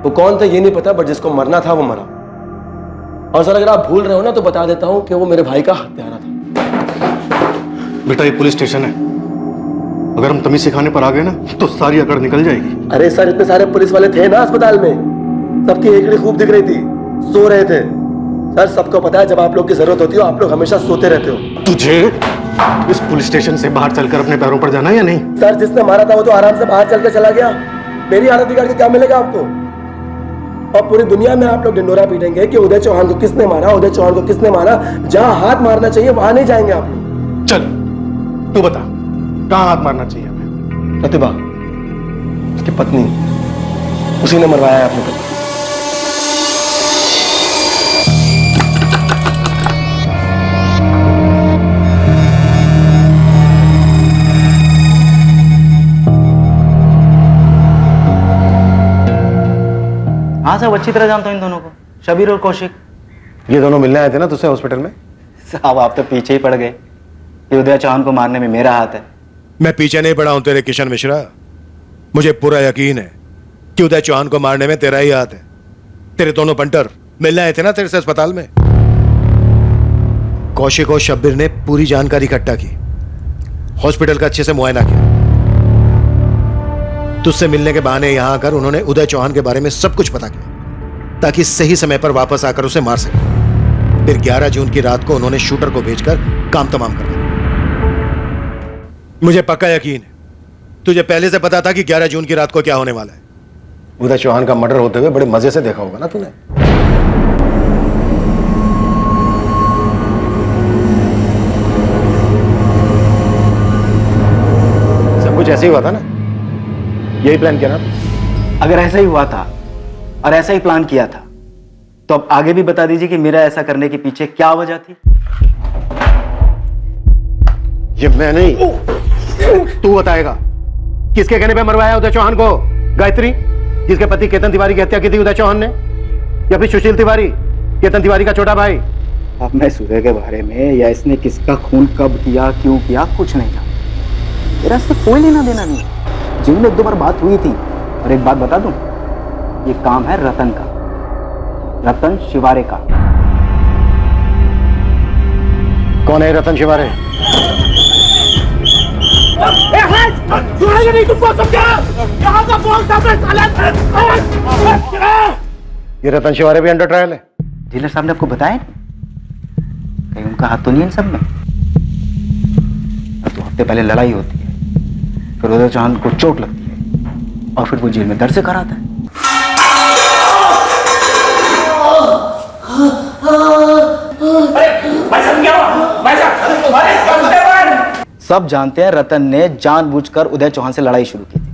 वो कौन था ये नहीं पता, बट जिसको मरना था वो मरा। और सर अगर आप भूल रहे हो ना तो बता देता हूं कि वो मेरे भाई का हत्यारा था। बेटा ये पुलिस स्टेशन है, अगर हम तमीज सिखाने पर आ गए ना तो सारी अकड़ निकल जाएगी। अरे सर इतने सारे पुलिस वाले थे ना अस्पताल में, सबकी हेकड़ी खूब दिख रही थी, सो रहे थे। सर सबको पता है जब आप लोग की जरूरत होती है आप लोग हमेशा सोते रहते हो। तुझे इस पुलिस स्टेशन से बाहर चलकर अपने पैरों पर जाना है या नहीं? सर जिसने मारा था वो तो आराम से बाहर चल के चला गया, मेरी हालत बिगाड़ के क्या मिलेगा आपको? और पूरी दुनिया में आप लोग ढिंडोरा पीटेंगे कि उदय चौहान को किसने मारा, उदय चौहान को किसने मारा। जहां हाथ मारना चाहिए वहां नहीं जाएंगे आप लोग। चल तू बता कहां हाथ मारना चाहिए हमें? प्रतिभा, उसकी पत्नी, उसी ने मरवाया है अपने पति। हाँ साहब, अच्छी तरह जानता हूँ इन दोनों को, शबीर और कौशिक। ये दोनों मिलने आए थे ना तुझसे हॉस्पिटल में? साहब आप तो पीछे ही पड़ गए कि उदय चौहान को मारने में मेरा हाथ है। मैं पीछे नहीं पड़ा हूं तेरे किशन मिश्रा। मुझे पूरा यकीन है कि उदय चौहान को मारने में तेरा ही हाथ है। तेरे दोनों पंटर मिलने आए थे ना तेरे से अस्पताल में। कौशिक और शब्बीर ने पूरी जानकारी इकट्ठा की, हॉस्पिटल का अच्छे से मुआयना किया। तुझसे मिलने के बहाने यहां आकर उन्होंने उदय चौहान के बारे में सब कुछ पता किया ताकि सही समय पर वापस आकर उसे मार सके। फिर 11 जून की रात को उन्होंने शूटर को भेजकर काम तमाम कर दिया। मुझे पक्का यकीन है तुझे पहले से पता था कि 11 जून की रात को क्या होने वाला है। उदय चौहान का मर्डर होते हुए बड़े मजे से देखा होगा ना तूने। सब कुछ ऐसे ही हुआ था ना? यही प्लान किया ना? अगर ऐसा ही हुआ था और ऐसा ही प्लान किया था तो अब आगे भी बता दीजिए कि मेरा ऐसा करने के पीछे क्या वजह थी। ये मैं नहीं, तू बताएगा। किसके कहने पे मरवाया उदय चौहान को? गायत्री, जिसके पति केतन तिवारी की हत्या की थी उदय चौहान ने, या फिर सुशील तिवारी, केतन तिवारी का छोटा भाई? अब मैं सूर्य के बारे में या इसने किसका खून कब किया, क्यों किया, कुछ नहीं जानता। मेरा इससे कोई लेना देना नहीं। जिन में 1-2 बार बात हुई थी। और एक बात बता दूं, ये काम है रतन का, रतन शिवारे का। कौन है रतन शिवारे? ये रतन शिवारे भी अंडर ट्रायल है? डीलर साहब ने आपको बताया कहीं उनका हाथ तो नहीं इन सब में? अब 2 हफ्ते पहले लड़ाई होती है, फिर उदय चौहान को चोट लगती है और फिर वो जेल में दर्द से कराता है। सब जानते हैं रतन ने जानबूझकर उदय चौहान से लड़ाई शुरू की थी,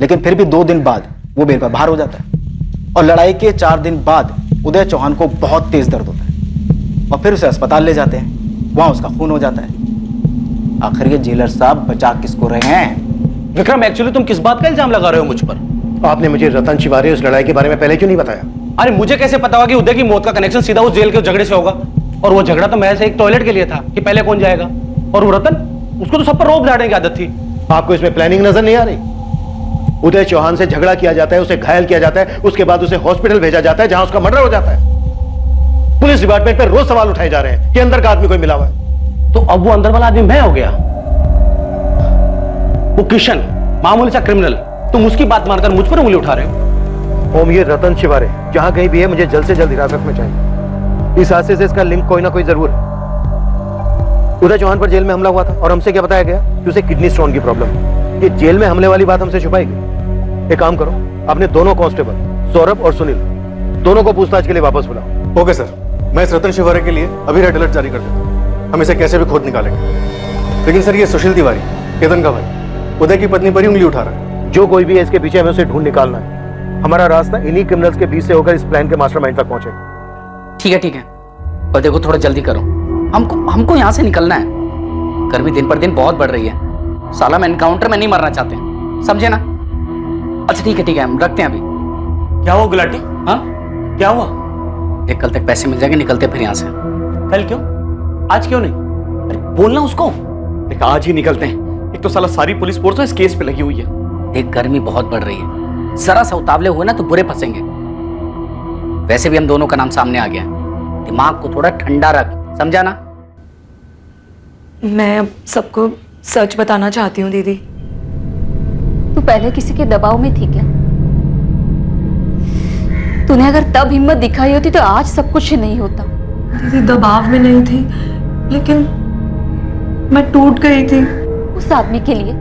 लेकिन फिर भी 2 दिन बाद वो बेल पर बाहर हो जाता है और लड़ाई के 4 दिन बाद उदय चौहान को बहुत तेज दर्द होता है और फिर उसे अस्पताल ले जाते हैं। वहां उसका खून हो जाता है। आखिर ये जेलर साहब बचा किसको रहे हैं? विक्रम, एक्चुअली तुम किस बात का इल्जाम लगा रहे हो मुझ पर? आपने मुझे रतन शिवारे उस लड़ाई के बारे में पहले क्यों नहीं बताया? अरे मुझे कैसे पता होगा कि उदय की मौत का कनेक्शन सीधा उस जेल के झगड़े से होगा? और वो झगड़ा तो महज एक टॉयलेट के लिए था कि पहले कौन जाएगा। और वो रतन, उसको तो सब पर रोब झाड़ने की आदत थी। आपको इसमें प्लानिंग नजर नहीं आ रही? उदय चौहान से झगड़ा किया जाता है, उसे घायल किया जाता है, उसके बाद उसे हॉस्पिटल भेजा जाता है जहां उसका मर्डर हो जाता है। पुलिस डिपार्टमेंट पर रोज सवाल उठाए जा रहे हैं कि अंदर का आदमी कोई मिला हुआ है। तो अब वो अंदर वाला आदमी मैं हो गया? वो किशन, मामूली सा क्रिमिनल, तुम उसकी बात मानकर मुझ पर उंगली उठा रहे हो। ओम, ये रतन शिवारे जहां कहीं भी है मुझे जल्द से जल्द हिरासत में चाहिए। इस हादसे से इसका लिंक कोई ना कोई जरूर है। उदय चौहान पर जेल में हमला हुआ था और हमसे क्या बताया गया कि उसे किडनी स्टोन की प्रॉब्लम है। ये जेल में हमले वाली बात हमसे छुपाएगी। एक काम करो, अपने दोनों कांस्टेबल सौरभ और सुनील दोनों को पूछताछ के लिए वापस बुलाओ। ओके सर, मैं इस रतन शिवारे के लिए अभी रेड अलर्ट जारी कर देता हूं। हम इसे कैसे भी खोज निकालेंगे। लेकिन सर, ये सुशील तिवारी, केतन का भाई, उदय की पत्नी पर ही उंगली उठा रहा है। जो कोई भी है इसके पीछे हमें उसे ढूंढ निकालना है। हमारा रास्ता इन्हीं क्रिमिनल्स के बीच से होकर इस प्लान के मास्टरमाइंड तक पहुंचेगा। ठीक है। और देखो थोड़ा जल्दी करो, हमको यहाँ से निकलना है। गर्मी दिन पर दिन बहुत बढ़ रही है। साला मैं एनकाउंटर में नहीं मरना चाहते, समझे ना? अच्छा ठीक है, हम रखते हैं अभी। क्या हुआ गुलाटी? हाँ क्या हुआ? देख, कल तक पैसे मिल जाएंगे, निकलते फिर यहाँ से। कल क्यों? आज क्यों नहीं? अरे बोलना उसको। देख, आज ही निकलते हैं। एक तो साला सारी पुलिस फोर्स इस केस पे लगी हुई है। देख, गर्मी बहुत बढ़ रही है, जरा सा उतावले हुए ना तो बुरे फंसेंगे। वैसे भी हम दोनों का नाम सामने आ गया है, दिमाग को थोड़ा ठंडा रख, समझा ना? मैं अब सबको सच बताना चाहती हूँ दीदी। तू पहले किसी के दबाव में थी क्या? तूने अगर तब हिम्मत दिखाई होती तो आज सब कुछ नहीं होता। दीदी दबाव में नहीं थी, लेकिन मैं टूट गई थी उस आदमी के लिए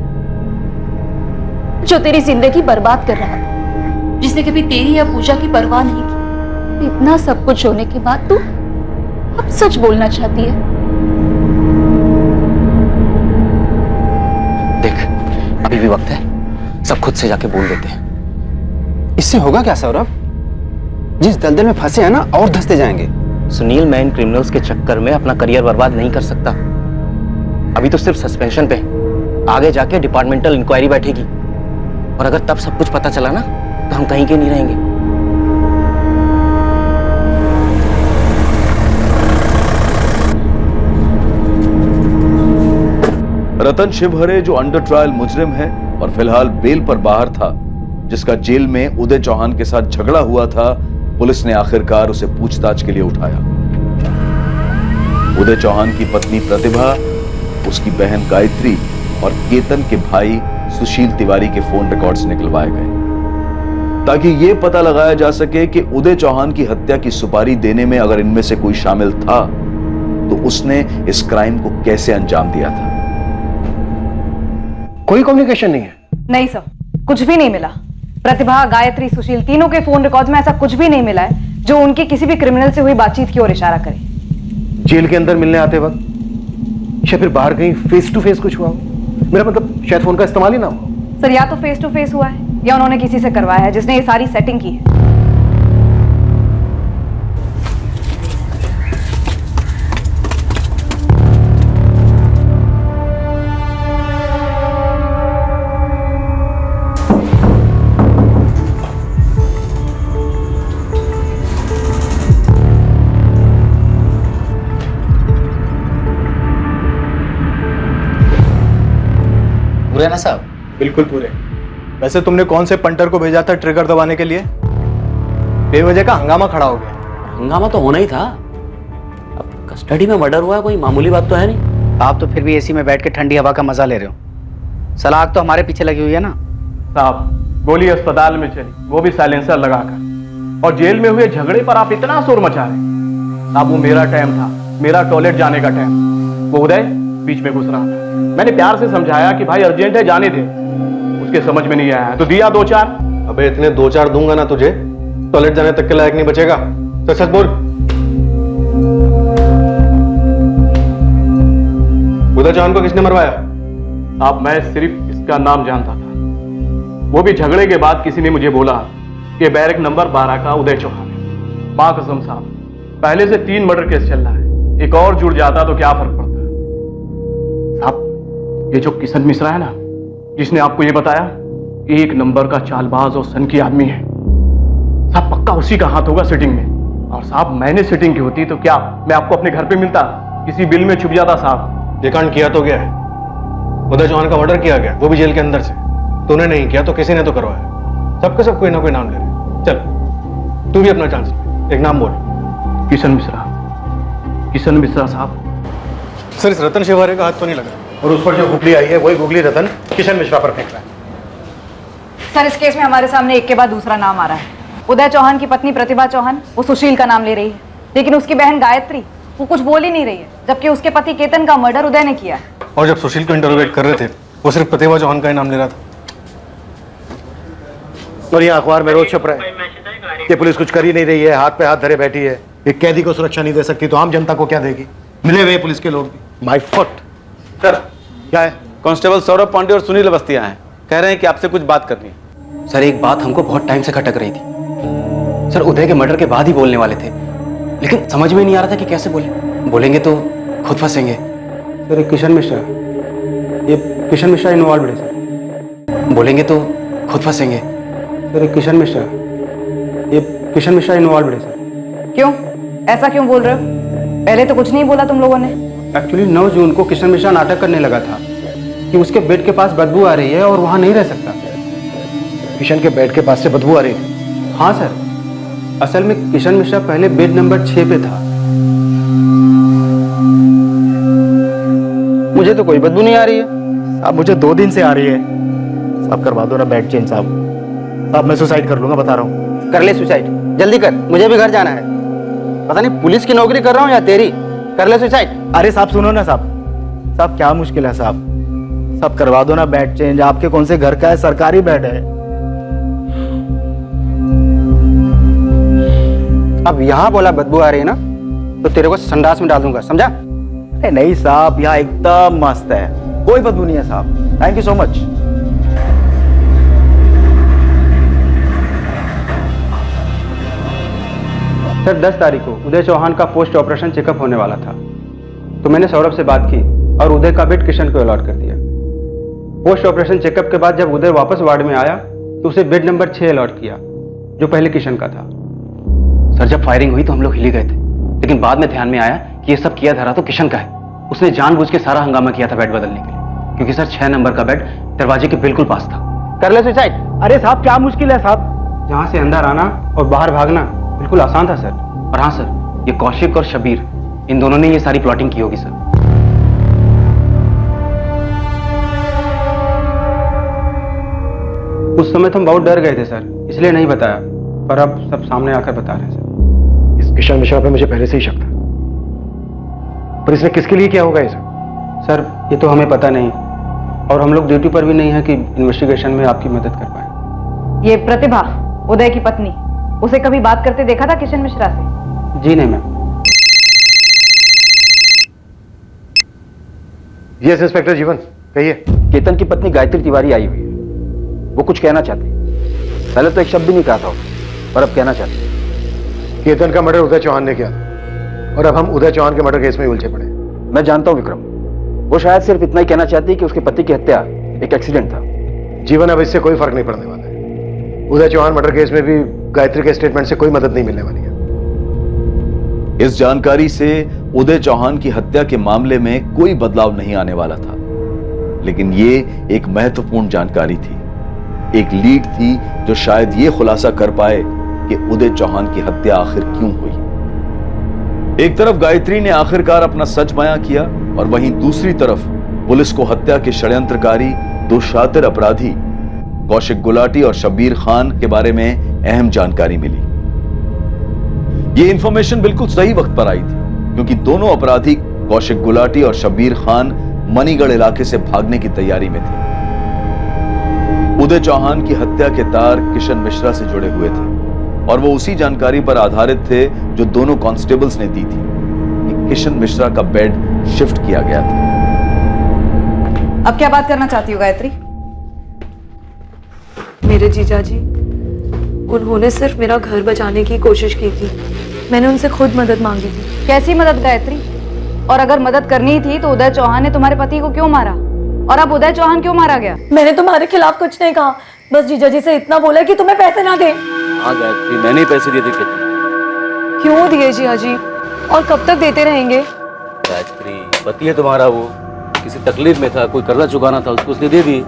जो तेरी जिंदगी बर्बाद कर रहा था, जिसने कभी तेरी या पूजा की परवाह नहीं की। इतना सब कुछ होने के बाद तू अब सच बोलना चाहती है। देख, अभी भी वक्त है, सब खुद से जाके बोल देते हैं। इससे होगा क्या सौरभ? जिस दलदल में फंसे हैं ना, और धंसते जाएंगे। सुनील, मैं इन क्रिमिनल्स के चक्कर में अपना करियर बर्बाद नहीं कर सकता। अभी तो सिर्फ सस्पेंशन पे, आगे जाके डिपार्टमेंटल इंक्वायरी बैठेगी, और अगर तब सब कुछ पता चला ना तो हम कहीं के नहीं रहेंगे। रतन शिवहरे जो अंडर ट्रायल मुजरिम है और फिलहाल बेल पर बाहर था, जिसका जेल में उदय चौहान के साथ झगड़ा हुआ था, पुलिस ने आखिरकार उसे पूछताछ के लिए उठाया। उदय चौहान की पत्नी प्रतिभा, उसकी बहन गायत्री और केतन के भाई सुशील तिवारी के फोन रिकॉर्ड्स निकलवाए गए ताकि यह पता लगाया जा सके कि उदय चौहान की हत्या की सुपारी देने में अगर इनमें से कोई शामिल था तो उसने इस क्राइम को कैसे अंजाम दिया था। कोई कम्युनिकेशन नहीं है? नहीं सर, कुछ भी नहीं मिला। प्रतिभा, गायत्री, सुशील, तीनों के फोन रिकॉर्ड्स में ऐसा कुछ भी नहीं मिला है जो उनकी किसी भी क्रिमिनल से हुई बातचीत की ओर इशारा करे। जेल के अंदर मिलने आते वक्त या फिर बाहर कहीं फेस टू फेस कुछ हुआ हो? मेरा मतलब शायद फोन का इस्तेमाल ही ना हो। सर, या तो फेस टू फेस हुआ है या उन्होंने किसी से करवाया है जिसने ये सारी सेटिंग की है। पूरे ना साहब? बिल्कुल पूरे। वैसे तुमने कौन से पंटर को भेजा था ट्रिगर दबाने के लिए? बेवजह का हंगामा खड़ा हो गया। हंगामा तो होना ही था। अब कस्टडी में मर्डर हुआ है, कोई मामूली बात तो है नहीं। आप तो फिर भी एसी में बैठ के ठंडी हवा का मजा ले रहे हो। सलाख तो हमारे पीछे लगी हुई है ना साहब। गोली अस्पताल में चली, वो भी साइलेंसर लगाकर, और जेल में हुए झगड़े पर आप इतना शोर मचा रहे। साहब, वो मेरा टाइम था, मेरा टॉयलेट जाने का टाइम। वो उदय बीच में घुस रहा था। मैंने प्यार से समझाया कि भाई अर्जेंट है, जाने दे। उसके समझ में नहीं आया तो दिया 2-4। अबे इतने 2-4 दूंगा ना तुझे, टॉयलेट जाने तक के लायक नहीं बचेगा। सच सच बोल। उदय चौहान को किसने मरवाया? आप, मैं सिर्फ इसका नाम जानता था। वो भी झगड़े के बाद किसी ने मुझे बोला कि बैरक नंबर 12 का उदय चौहान है। मां कसम साहब, पहले से 3 मर्डर केस चल रहा है, एक और जुड़ जाता तो क्या फर्क पड़ता। साहब, ये जो किशन मिश्रा है ना, जिसने आपको ये बताया, 1 नंबर का चालबाज और सन की आदमी है। साहब, पक्का उसी का हाथ होगा सेटिंग में। और साहब, मैंने सेटिंग की होती तो क्या मैं आपको अपने घर पे मिलता, किसी बिल में छुप जाता। साहब, ये कांड किया तो गया है। उदय चौहान का मर्डर किया गया, वो भी जेल के अंदर से। तूने नहीं किया तो किसी ने तो करवाया। सबके सब कोई ना कोई नाम ले रहे। चल, तू भी अपना चांस ले, एक नाम बोल। किशन मिश्रा। किशन मिश्रा साहब। सर, इस रतन शिवहरे का हाथ तो नहीं लगा, और उस पर जो गुगली आई है वही गुगली रतन किशन मिश्रा पर फेंक रहा है। सर, इस केस में हमारे सामने एक के बाद दूसरा नाम आ रहा है। उदय चौहान की पत्नी प्रतिभा चौहान, वो सुशील का नाम ले रही है, लेकिन उसकी बहन गायत्री वो कुछ बोल ही नहीं रही है, जबकि उसके पति केतन का मर्डर उदय ने किया। और जब सुशील को इंटरोगेट कर रहे थे, वो सिर्फ प्रतिभा चौहान का ही नाम ले रहा था। और ये अखबार में रोज छप रहा है कि पुलिस कुछ कर ही नहीं रही है, हाथ पे हाथ धरे बैठी है। एक कैदी को सुरक्षा नहीं दे सकती तो आम जनता को क्या देगी? मिले हुए पुलिस के लोग भी। My foot. सर, क्या है? कांस्टेबल सौरभ पांडे और सुनील अवस्थी आए हैं, कह रहे हैं कि आपसे कुछ बात करनी है। सर, एक बात हमको बहुत टाइम से खटक रही थी। सर, उदय के मर्डर के बाद ही बोलने वाले थे, लेकिन समझ में नहीं आ रहा था कि कैसे बोलेंगे तो खुद फंसेंगे। सर, किशन मिश्रा, ये किशन मिश्रा इन्वॉल्व है सर। बोलेंगे तो खुद फंसेंगे। सर, किशन मिश्रा, ये किशन मिश्रा इन्वॉल्व है सर। क्यों? ऐसा क्यों बोल रहे हो? पहले तो कुछ नहीं बोला तुम लोगों ने। एक्चुअली 9 जून को किशन मिश्रा नाटक करने लगा था कि उसके बेड के पास बदबू आ रही है और वहां नहीं रह सकता। किशन के बेड के पास से बदबू आ रही है? हाँ सर, असल में किशन मिश्रा पहले बेड नंबर 6 पे था। मुझे तो कोई बदबू नहीं आ रही है। अब मुझे 2 दिन से आ रही है। साहब, करवा दो ना बेड चेंज साहब। साहब, मैं सुसाइड कर लूंगा, बता रहा हूँ। कर ले सुसाइड, जल्दी कर, मुझे भी घर जाना है। पता नहीं पुलिस की नौकरी कर रहा हूँ या तेरी। कर ले सुसाइड। अरे साहब, सुनो ना साहब। साहब, क्या मुश्किल है साहब? साहब, करवा दो ना बेड चेंज। आपके कौन से घर का है? सरकारी बेड है। अब यहाँ बोला बदबू आ रही है ना, तो तेरे को संडास में डाल दूंगा, समझा? अरे नहीं साहब, यहाँ एकदम मस्त है, कोई बदबू नहीं है साहब। Thank you so much. Sir 10 तारीख को उदय चौहान का पोस्ट ऑपरेशन चेकअप होने वाला था, तो मैंने सौरभ से बात की और उदय का बेड किशन को अलॉट कर दिया। पोस्ट ऑपरेशन चेकअप के बाद जब उदय वापस वार्ड में आया तो उसे बेड नंबर 6 अलॉट किया, जो पहले किशन का था। सर जब फायरिंग हुई तो हम लोग हिल गए थे, लेकिन बाद में ध्यान में आया कि ये सब किया धरा तो किशन का है। उसने जानबूझ के सारा हंगामा किया था बेड बदलने के लिए, क्योंकि सर 6 नंबर का बेड दरवाजे के बिल्कुल पास था। कर ले सुसाइड? अरे साहब क्या मुश्किल है साहब, जहां से अंदर आना और बाहर भागना बिल्कुल आसान था सर। और हाँ सर, ये कौशिक और शबीर, इन दोनों ने ये सारी प्लॉटिंग की होगी सर। उस समय तो हम बहुत डर गए थे सर, इसलिए नहीं बताया, पर अब सब सामने आकर बता रहे हैं सर। इस किशन मिश्रा पे मुझे पहले से ही शक था, पर इसने किसके लिए किया होगा ये सर? ये तो हमें पता नहीं, और हम लोग ड्यूटी पर भी नहीं है कि इन्वेस्टिगेशन में आपकी मदद कर पाए। ये प्रतिभा, उदय की पत्नी, उसे कभी बात करते देखा था किशन मिश्रा से? जी नहीं मैम। यस इंस्पेक्टर जीवन, कहिए। केतन की पत्नी गायत्री तिवारी आई हुई है, वो कुछ कहना चाहती है। पहले तो एक शब्द भी नहीं कहा था, पर अब कहना चाहती है। केतन का मर्डर उदय चौहान ने किया और अब हम उदय चौहान के मर्डर केस में उलझे पड़े। मैं जानता हूं विक्रम, वो शायद सिर्फ इतना ही कहना चाहती है कि उसके पति की हत्या एक एक्सीडेंट था। जीवन, अब इससे कोई फर्क नहीं पड़ने वाला है। उदय चौहान मर्डर केस में भी गायत्री के स्टेटमेंट से कोई मदद नहीं मिलने वाली है। इस जानकारी से उदय चौहान की हत्या के मामले में कोई बदलाव नहीं आने वाला था, लेकिन ये एक महत्वपूर्ण जानकारी थी, एक लीड थी जो शायद ये खुलासा कर पाए कि उदय चौहान की हत्या आखिर क्यों हुई। एक तरफ गायत्री ने आखिरकार अपना सच बयां किया और वहीं दूसरी तरफ पुलिस को हत्या के षड्यंत्रकारी दो शातिर अपराधी कौशिक गुलाटी और शब्बीर खान के बारे में अहम जानकारी मिली। यह इंफॉर्मेशन बिल्कुल सही वक्त पर आई थी, क्योंकि दोनों अपराधी कौशिक गुलाटी और शब्बीर खान मणिगढ़ इलाके से भागने की तैयारी में थे। उदय चौहान की हत्या के तार किशन मिश्रा से जुड़े हुए थे और वो उसी जानकारी पर आधारित थे जो दोनों कांस्टेबल्स ने दी थी कि किशन मिश्रा का बेड शिफ्ट किया गया था। अब क्या बात करना चाहती हो गायत्री? मेरे जीजा जी, उन्होंने सिर्फ मेरा घर बचाने की कोशिश की थी, मैंने उनसे खुद मदद मांगी थी। कैसी मदद गायत्री? और अगर मदद करनी थी तो उदय चौहान ने तुम्हारे पति को क्यों मारा? और अब उदय चौहान क्यों मारा गया? मैंने तुम्हारे खिलाफ कुछ नहीं कहा, बस जीजा जी से इतना बोला कि तुम्हें पैसे ना दे। हाँ गायत्री, मैंने ही पैसे दिए थे। क्यों दिए जीजा जी, और कब तक देते रहेंगे? गायत्री, पति है तुम्हारा, वो किसी तकलीफ में था, कोई कर्जा चुकाना था उसको, उसने दे दिए।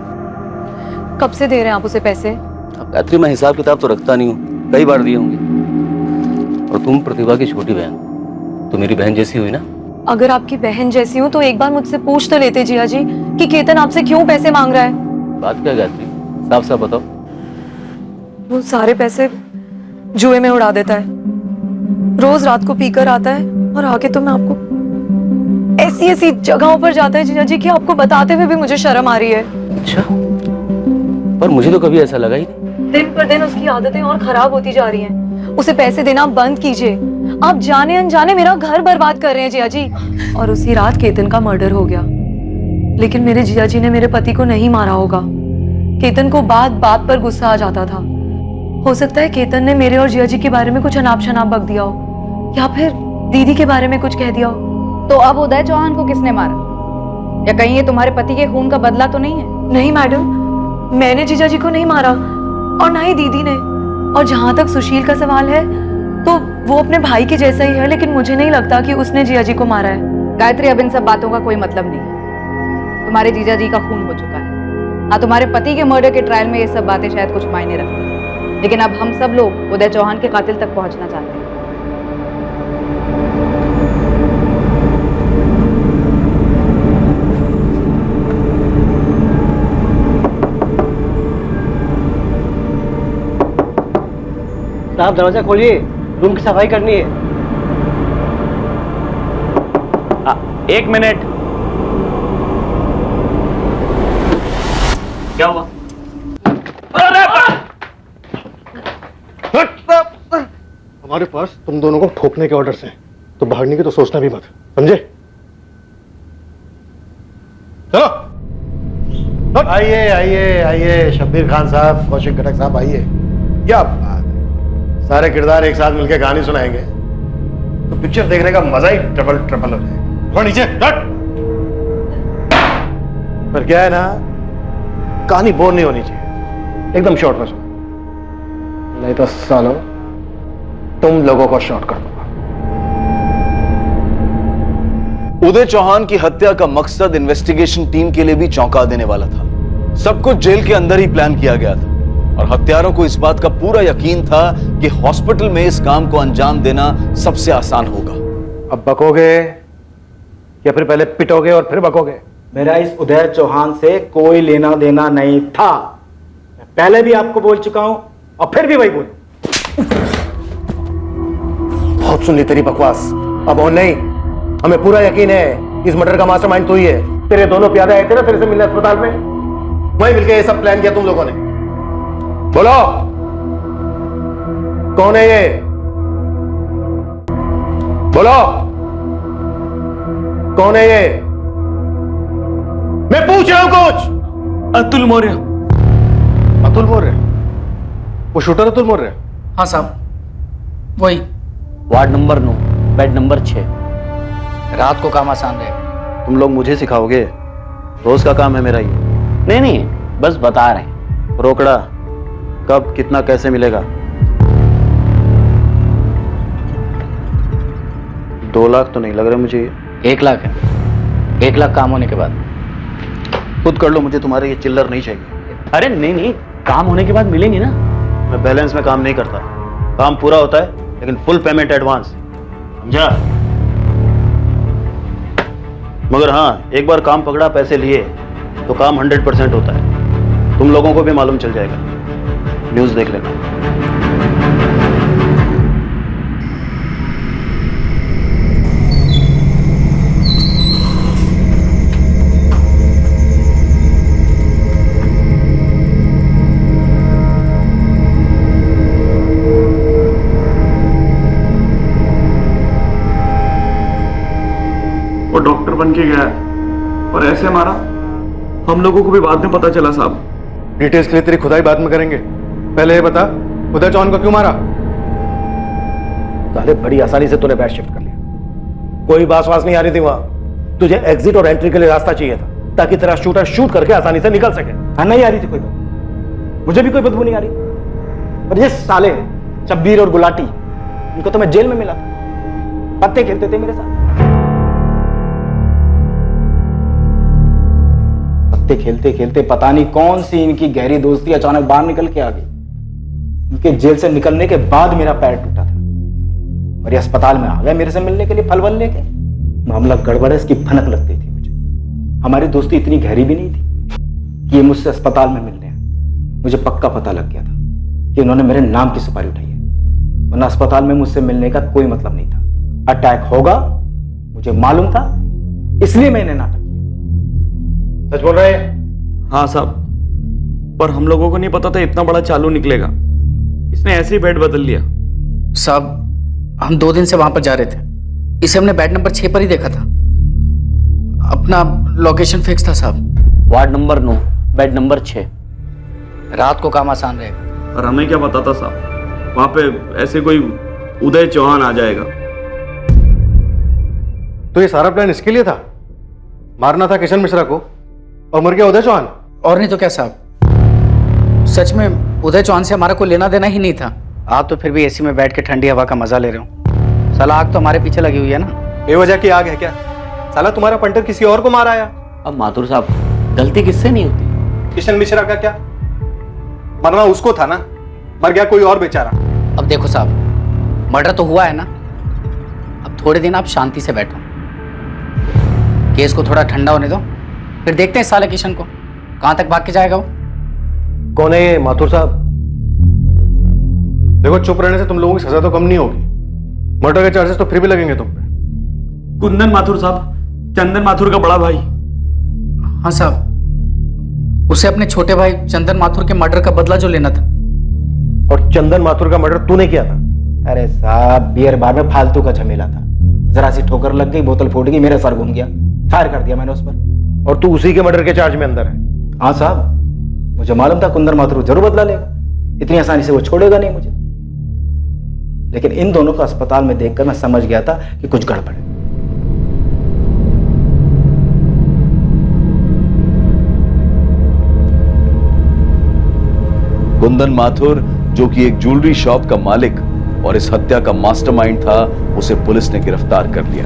कब से दे रहे हैं आप उसे पैसे? अब गायत्री, मैं हिसाब किताब तो रखता नहीं हूँ, कई बार दिए होंगे। और तुम प्रतिभा की छोटी बहन, तो मेरी बहन जैसी हुई ना। अगर आपकी बहन जैसी हो तो एक बार मुझसे पूछ तो लेते जिया जी कि केतन आपसे क्यों पैसे मांग रहा है। बात क्या गायत्री, साफ साफ बताओ। वो सारे पैसे जुए में उड़ा देता है, रोज रात को पीकर आता है और आके तो मैं आपको ऐसी ऐसी जगहों पर जाता है जिया जी कि आपको बताते हुए भी मुझे शर्म आ रही है। अच्छा, पर मुझे तो कभी ऐसा लगा ही नहीं। दिन पर दिन उसकी आदतें और खराब होती जा रही हैं। उसे पैसे देना बंद कीजिए, आप जाने अनजाने मेरा घर बर्बाद कर रहे हैं जिया जी। और उसी रात केतन का मर्डर हो गया, लेकिन मेरे जिया जी ने मेरे पति को नहीं मारा होगा। केतन को बात बात पर गुस्सा आ जाता था। हो सकता है केतन ने मेरे और जिया जी के बारे में कुछ अनाप शनाप बक दिया हो, या फिर दीदी के बारे में कुछ कह दिया हो। तो अब उदय चौहान को किसने मारा? या कहीं ये तुम्हारे पति के खून का बदला तो नहीं है? नहीं मैडम, मैंने जीजा जी को नहीं मारा और ना ही दीदी ने। और जहां तक सुशील का सवाल है तो वो अपने भाई के जैसा ही है, लेकिन मुझे नहीं लगता कि उसने जिया जी को मारा है। गायत्री, अब इन सब बातों का कोई मतलब नहीं है। तुम्हारे जीजा जी का खून हो चुका है। हाँ, तुम्हारे पति के मर्डर के ट्रायल में ये सब बातें शायद कुछ मायने रखती हैं, लेकिन अब हम सब लोग उदय चौहान के कातिल तक पहुंचना चाहते हैं। साहब दरवाजा खोलिए, रूम की सफाई करनी है। एक मिनट। क्या हुआ? हमारे पास तुम दोनों को ठोकने के ऑर्डर्स हैं, तो भागने की तो सोचना भी मत, समझे? चलो आइए आइए आइए, शब्बीर खान साहब, कौशिक घटक साहब, आइए। क्या बात है, सारे किरदार एक साथ मिलकर कहानी सुनाएंगे। तो पिक्चर देखने का मजा ही ट्रिपल ट्रिपल हो जाएगा। नीचे हट। पर क्या है ना, कहानी बोर नहीं होनी चाहिए, एकदम शॉर्ट में सुनो, नहीं तो सालो तुम लोगों को शॉर्ट कर दूंगा। उदय चौहान की हत्या का मकसद इन्वेस्टिगेशन टीम के लिए भी चौंका देने वाला था। सब कुछ जेल के अंदर ही प्लान किया गया था और हत्यारों को इस बात का पूरा यकीन था कि हॉस्पिटल में इस काम को अंजाम देना सबसे आसान होगा। अब बकोगे या फिर पहले पिटोगे और फिर बकोगे? मेरा इस उदय चौहान से कोई लेना देना नहीं था। मैं पहले भी आपको बोल चुका हूं और फिर भी वही बोलूं। बहुत सुन ली तेरी बकवास, अब और नहीं। हमें पूरा यकीन है इस मर्डर का मास्टरमाइंड तू ही है। तेरे दोनों प्यादे आए थे ना तेरे से मिलने अस्पताल में, वहीं मिलके ये सब प्लान किया तुम लोगों ने। बोलो कौन है ये? बोलो कौन है ये? मैं पूछ रहा हूं कुछ। अतुल मौर्य। अतुल मौर्य? वो शूटर अतुल मौर्य? हाँ साहब वही। Ward number 9 bed number 6। रात को काम आसान रहेगा। तुम लोग मुझे सिखाओगे? रोज का काम है मेरा ये। नहीं बस बता रहे हैं। रोकड़ा कब कितना कैसे मिलेगा? 2 लाख तो नहीं लग रहा मुझे। 1 लाख है। 1 लाख काम होने के बाद। खुद कर लो, मुझे तुम्हारे ये चिल्लर नहीं चाहिए। अरे नहीं काम होने के बाद मिलेंगे ना। मैं बैलेंस में काम नहीं करता, काम पूरा होता है लेकिन फुल पेमेंट एडवांस, समझा? मगर हाँ, एक बार काम पकड़ा पैसे लिए तो काम 100% होता है। तुम लोगों को भी मालूम चल जाएगा, न्यूज देख लेना। वो डॉक्टर बन के गया और ऐसे मारा, हम लोगों को भी बाद में पता चला साहब। डिटेल्स के लिए तेरी खुदाई बाद में करेंगे, पहले ये बता उदय चौहान को क्यों मारा? साले बड़ी आसानी से तूने बैट शिफ्ट कर लिया। कोई बास वास नहीं आ रही थी वहां। तुझे एग्जिट और एंट्री के लिए रास्ता चाहिए था ताकि तेरा शूटर शूट करके आसानी से निकल सके। हाँ, नहीं आ रही थी कोई बदबू, मुझे भी कोई बदबू नहीं आ रही थी। और ये साले शब्बीर और गुलाटी, इनको तो मैं जेल में मिला था, पत्ते खेलते थे मेरे साथ। पत्ते खेलते खेलते पता नहीं कौन सी इनकी गहरी दोस्ती अचानक बाहर निकल के आ गई। इनके जेल से निकलने के बाद मेरा पैर टूटा था और ये अस्पताल में आ गया मेरे से मिलने के लिए फलवल लेके। मामला गड़बड़ है, इसकी भनक लगती थी मुझे। हमारी दोस्ती इतनी गहरी भी नहीं थी कि ये मुझसे अस्पताल में मिलने आए। मुझे पक्का पता लग गया था कि इन्होंने मेरे नाम की सुपारी उठाई है, वरना अस्पताल में मुझसे मिलने का कोई मतलब नहीं था। अटैक होगा मुझे मालूम था, इसलिए मैंने नाटक किया। सच बोल रहे? हाँ साहब, पर हम लोगों को नहीं पता था इतना बड़ा चालू निकलेगा। इसने ऐसे ही बेड बदल लिया। साहब हम 2 दिन से वहां पर जा रहे थे, इसे हमने बेड नंबर 6 पर ही देखा था। अपना लोकेशन फिक्स था साहब। Ward number 9 bed number 6। रात को काम आसान रहेगा। और हमें क्या पता था साहब, वहां पे ऐसे कोई उदय चौहान आ जाएगा। तो ये सारा प्लान इसके लिए था? मारना था किशन मिश्रा को और मर गया उदय चौहान? और नहीं तो क्या साहब, सच में उदय चौहान से हमारा कोई लेना देना ही नहीं था। आप तो फिर भी एसी में बैठ के ठंडी हवा का मजा ले रहे हो। साला आग तो हमारे पीछे लगी हुई है ना। बेवजह की आग है क्या? साला तुम्हारा पंटर किसी और को मार आया। अब माथुर साहब गलती किससे नहीं होती? किशन मिश्रा का क्या? मरना उसको था ना, मर गया कोई और बेचारा। अब देखो साहब, मर्डर तो हुआ है ना, अब थोड़े दिन आप शांति से बैठो, केस को थोड़ा ठंडा होने दो, फिर देखते हैं साले किशन को कहां तक भाग के जाएगा वो। कौन है ये माथुर साहब? देखो चुप रहने से तुम लोगों की सजा तो कम नहीं होगी, मर्डर के चार्जेस तो फिर भी लगेंगे तुम पे। कुंदन माथुर साहब, चंदन माथुर का बड़ा भाई। हाँ साहब, उसे अपने छोटे भाई चंदन माथुर के मर्डर का बदला जो लेना था। और चंदन माथुर का मर्डर तूने किया था? अरे साहब, बियर बार में फालतू का झमेला था, जरा सी ठोकर लग गई, बोतल फूट गई, मेरा सर घूम गया, फायर कर दिया मैंने उस पर। और तू उसी के मर्डर के चार्ज में अंदर है? हाँ साहब, मुझे मालूम था कुंदन माथुर जरूर बदला लेगा, इतनी आसानी से वो छोड़ेगा नहीं मुझे। लेकिन इन दोनों को अस्पताल में देखकर मैं समझ गया था कि कुछ गड़बड़ है। कुंदन माथुर, जो कि एक ज्वेलरी शॉप का मालिक और इस हत्या का मास्टरमाइंड था, उसे पुलिस ने गिरफ्तार कर लिया।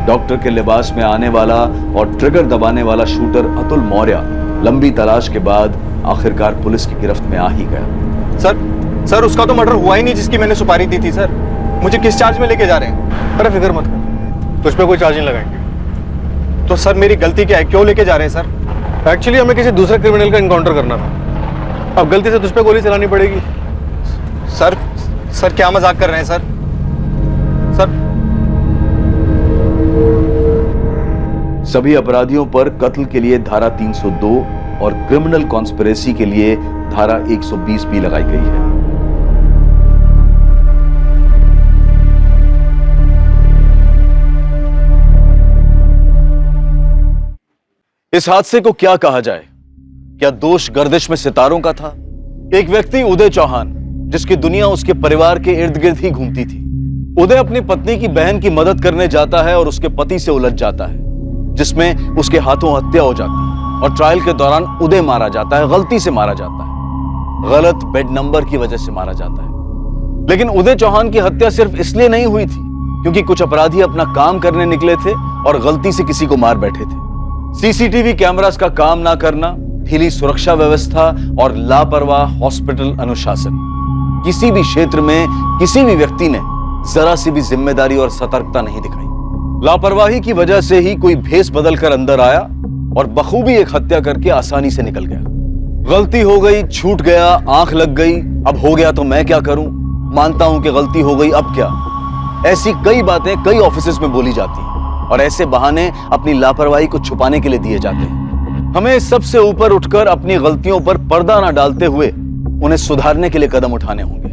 डॉक्टर के लिबास में आने वाला और ट्रिगर दबाने वाला शूटर अतुल मौर्य लंबी तलाश के बाद आखिरकार पुलिस की गिरफ्त में आ ही गया। सर उसका तो मर्डर हुआ ही नहीं जिसकी मैंने सुपारी दी थी। सर मुझे किस चार्ज में लेके जा रहे हैं? अरे फिक्र मत कर, तुझ पे कोई चार्ज नहीं लगाएंगे। तो सर मेरी गलती क्या है, क्यों लेके जा रहे हैं सर? एक्चुअली हमें किसी दूसरे क्रिमिनल का इनकाउंटर करना था, अब गलती से तुझ पे गोली चलानी पड़ेगी। सर क्या मजाक कर रहे हैं सर? सभी अपराधियों पर कत्ल के लिए धारा 302 और क्रिमिनल कॉन्स्पिरेसी के लिए धारा 120 भी लगाई गई है। इस हादसे को क्या कहा जाए? क्या दोष गर्दिश में सितारों का था? एक व्यक्ति उदय चौहान, जिसकी दुनिया उसके परिवार के इर्द गिर्द ही घूमती थी। उदय अपनी पत्नी की बहन की मदद करने जाता है और उसके पति से उलझ जाता है, जिसमें उसके हाथों हत्या हो जाती है और ट्रायल के दौरान उदय मारा जाता है, गलती से मारा जाता है, गलत बेड नंबर की वजह से मारा जाता है। लेकिन उदय चौहान की हत्या सिर्फ इसलिए नहीं हुई थी क्योंकि कुछ अपराधी अपना काम करने निकले थे और गलती से किसी को मार बैठे थे। सीसीटीवी कैमरास का काम ना करना, ढीली सुरक्षा व्यवस्था और लापरवाह हॉस्पिटल अनुशासन, किसी भी क्षेत्र में किसी भी व्यक्ति ने जरा सी भी जिम्मेदारी और सतर्कता नहीं दिखाई। लापरवाही की वजह से ही कोई भेष बदलकर अंदर आया और बखूबी एक हत्या करके आसानी से निकल गया। गलती हो गई, छूट गया, आंख लग गई, अब हो गया तो मैं क्या करूं, मानता हूं कि गलती हो गई, अब क्या। ऐसी कई बातें कई ऑफिसेज में बोली जाती हैं और ऐसे बहाने अपनी लापरवाही को छुपाने के लिए दिए जाते हैं। हमें सबसे ऊपर उठकर अपनी गलतियों पर पर्दा ना डालते हुए उन्हें सुधारने के लिए कदम उठाने होंगे।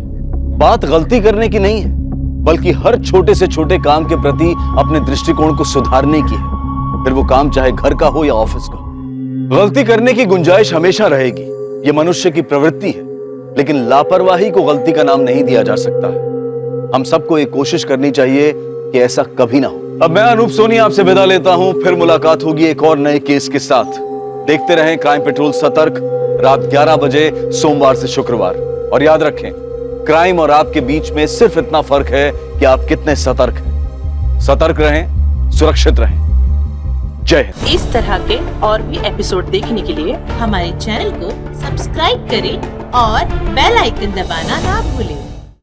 बात गलती करने की नहीं है, बल्कि हर छोटे से छोटे काम के प्रति अपने दृष्टिकोण को सुधारने की है, फिर वो काम चाहे घर का हो या ऑफिस का। गलती करने की गुंजाइश हमेशा रहेगी, ये मनुष्य की प्रवृत्ति है, लेकिन लापरवाही को गलती का नाम नहीं दिया जा सकता है। हम सबको एक कोशिश करनी चाहिए कि ऐसा कभी ना हो। अब मैं अनूप सोनी आपसे विदा लेता हूं, फिर मुलाकात होगी एक और नए केस के साथ। देखते रहें क्राइम पेट्रोल सतर्क, रात 11 बजे सोमवार से शुक्रवार। और याद रखें, क्राइम और आपके बीच में सिर्फ इतना फर्क है कि आप कितने सतर्क हैं। सतर्क रहें, सुरक्षित रहें। जय हिंद। इस तरह के और भी एपिसोड देखने के लिए हमारे चैनल को सब्सक्राइब करें और बेल आइकन दबाना ना भूलें।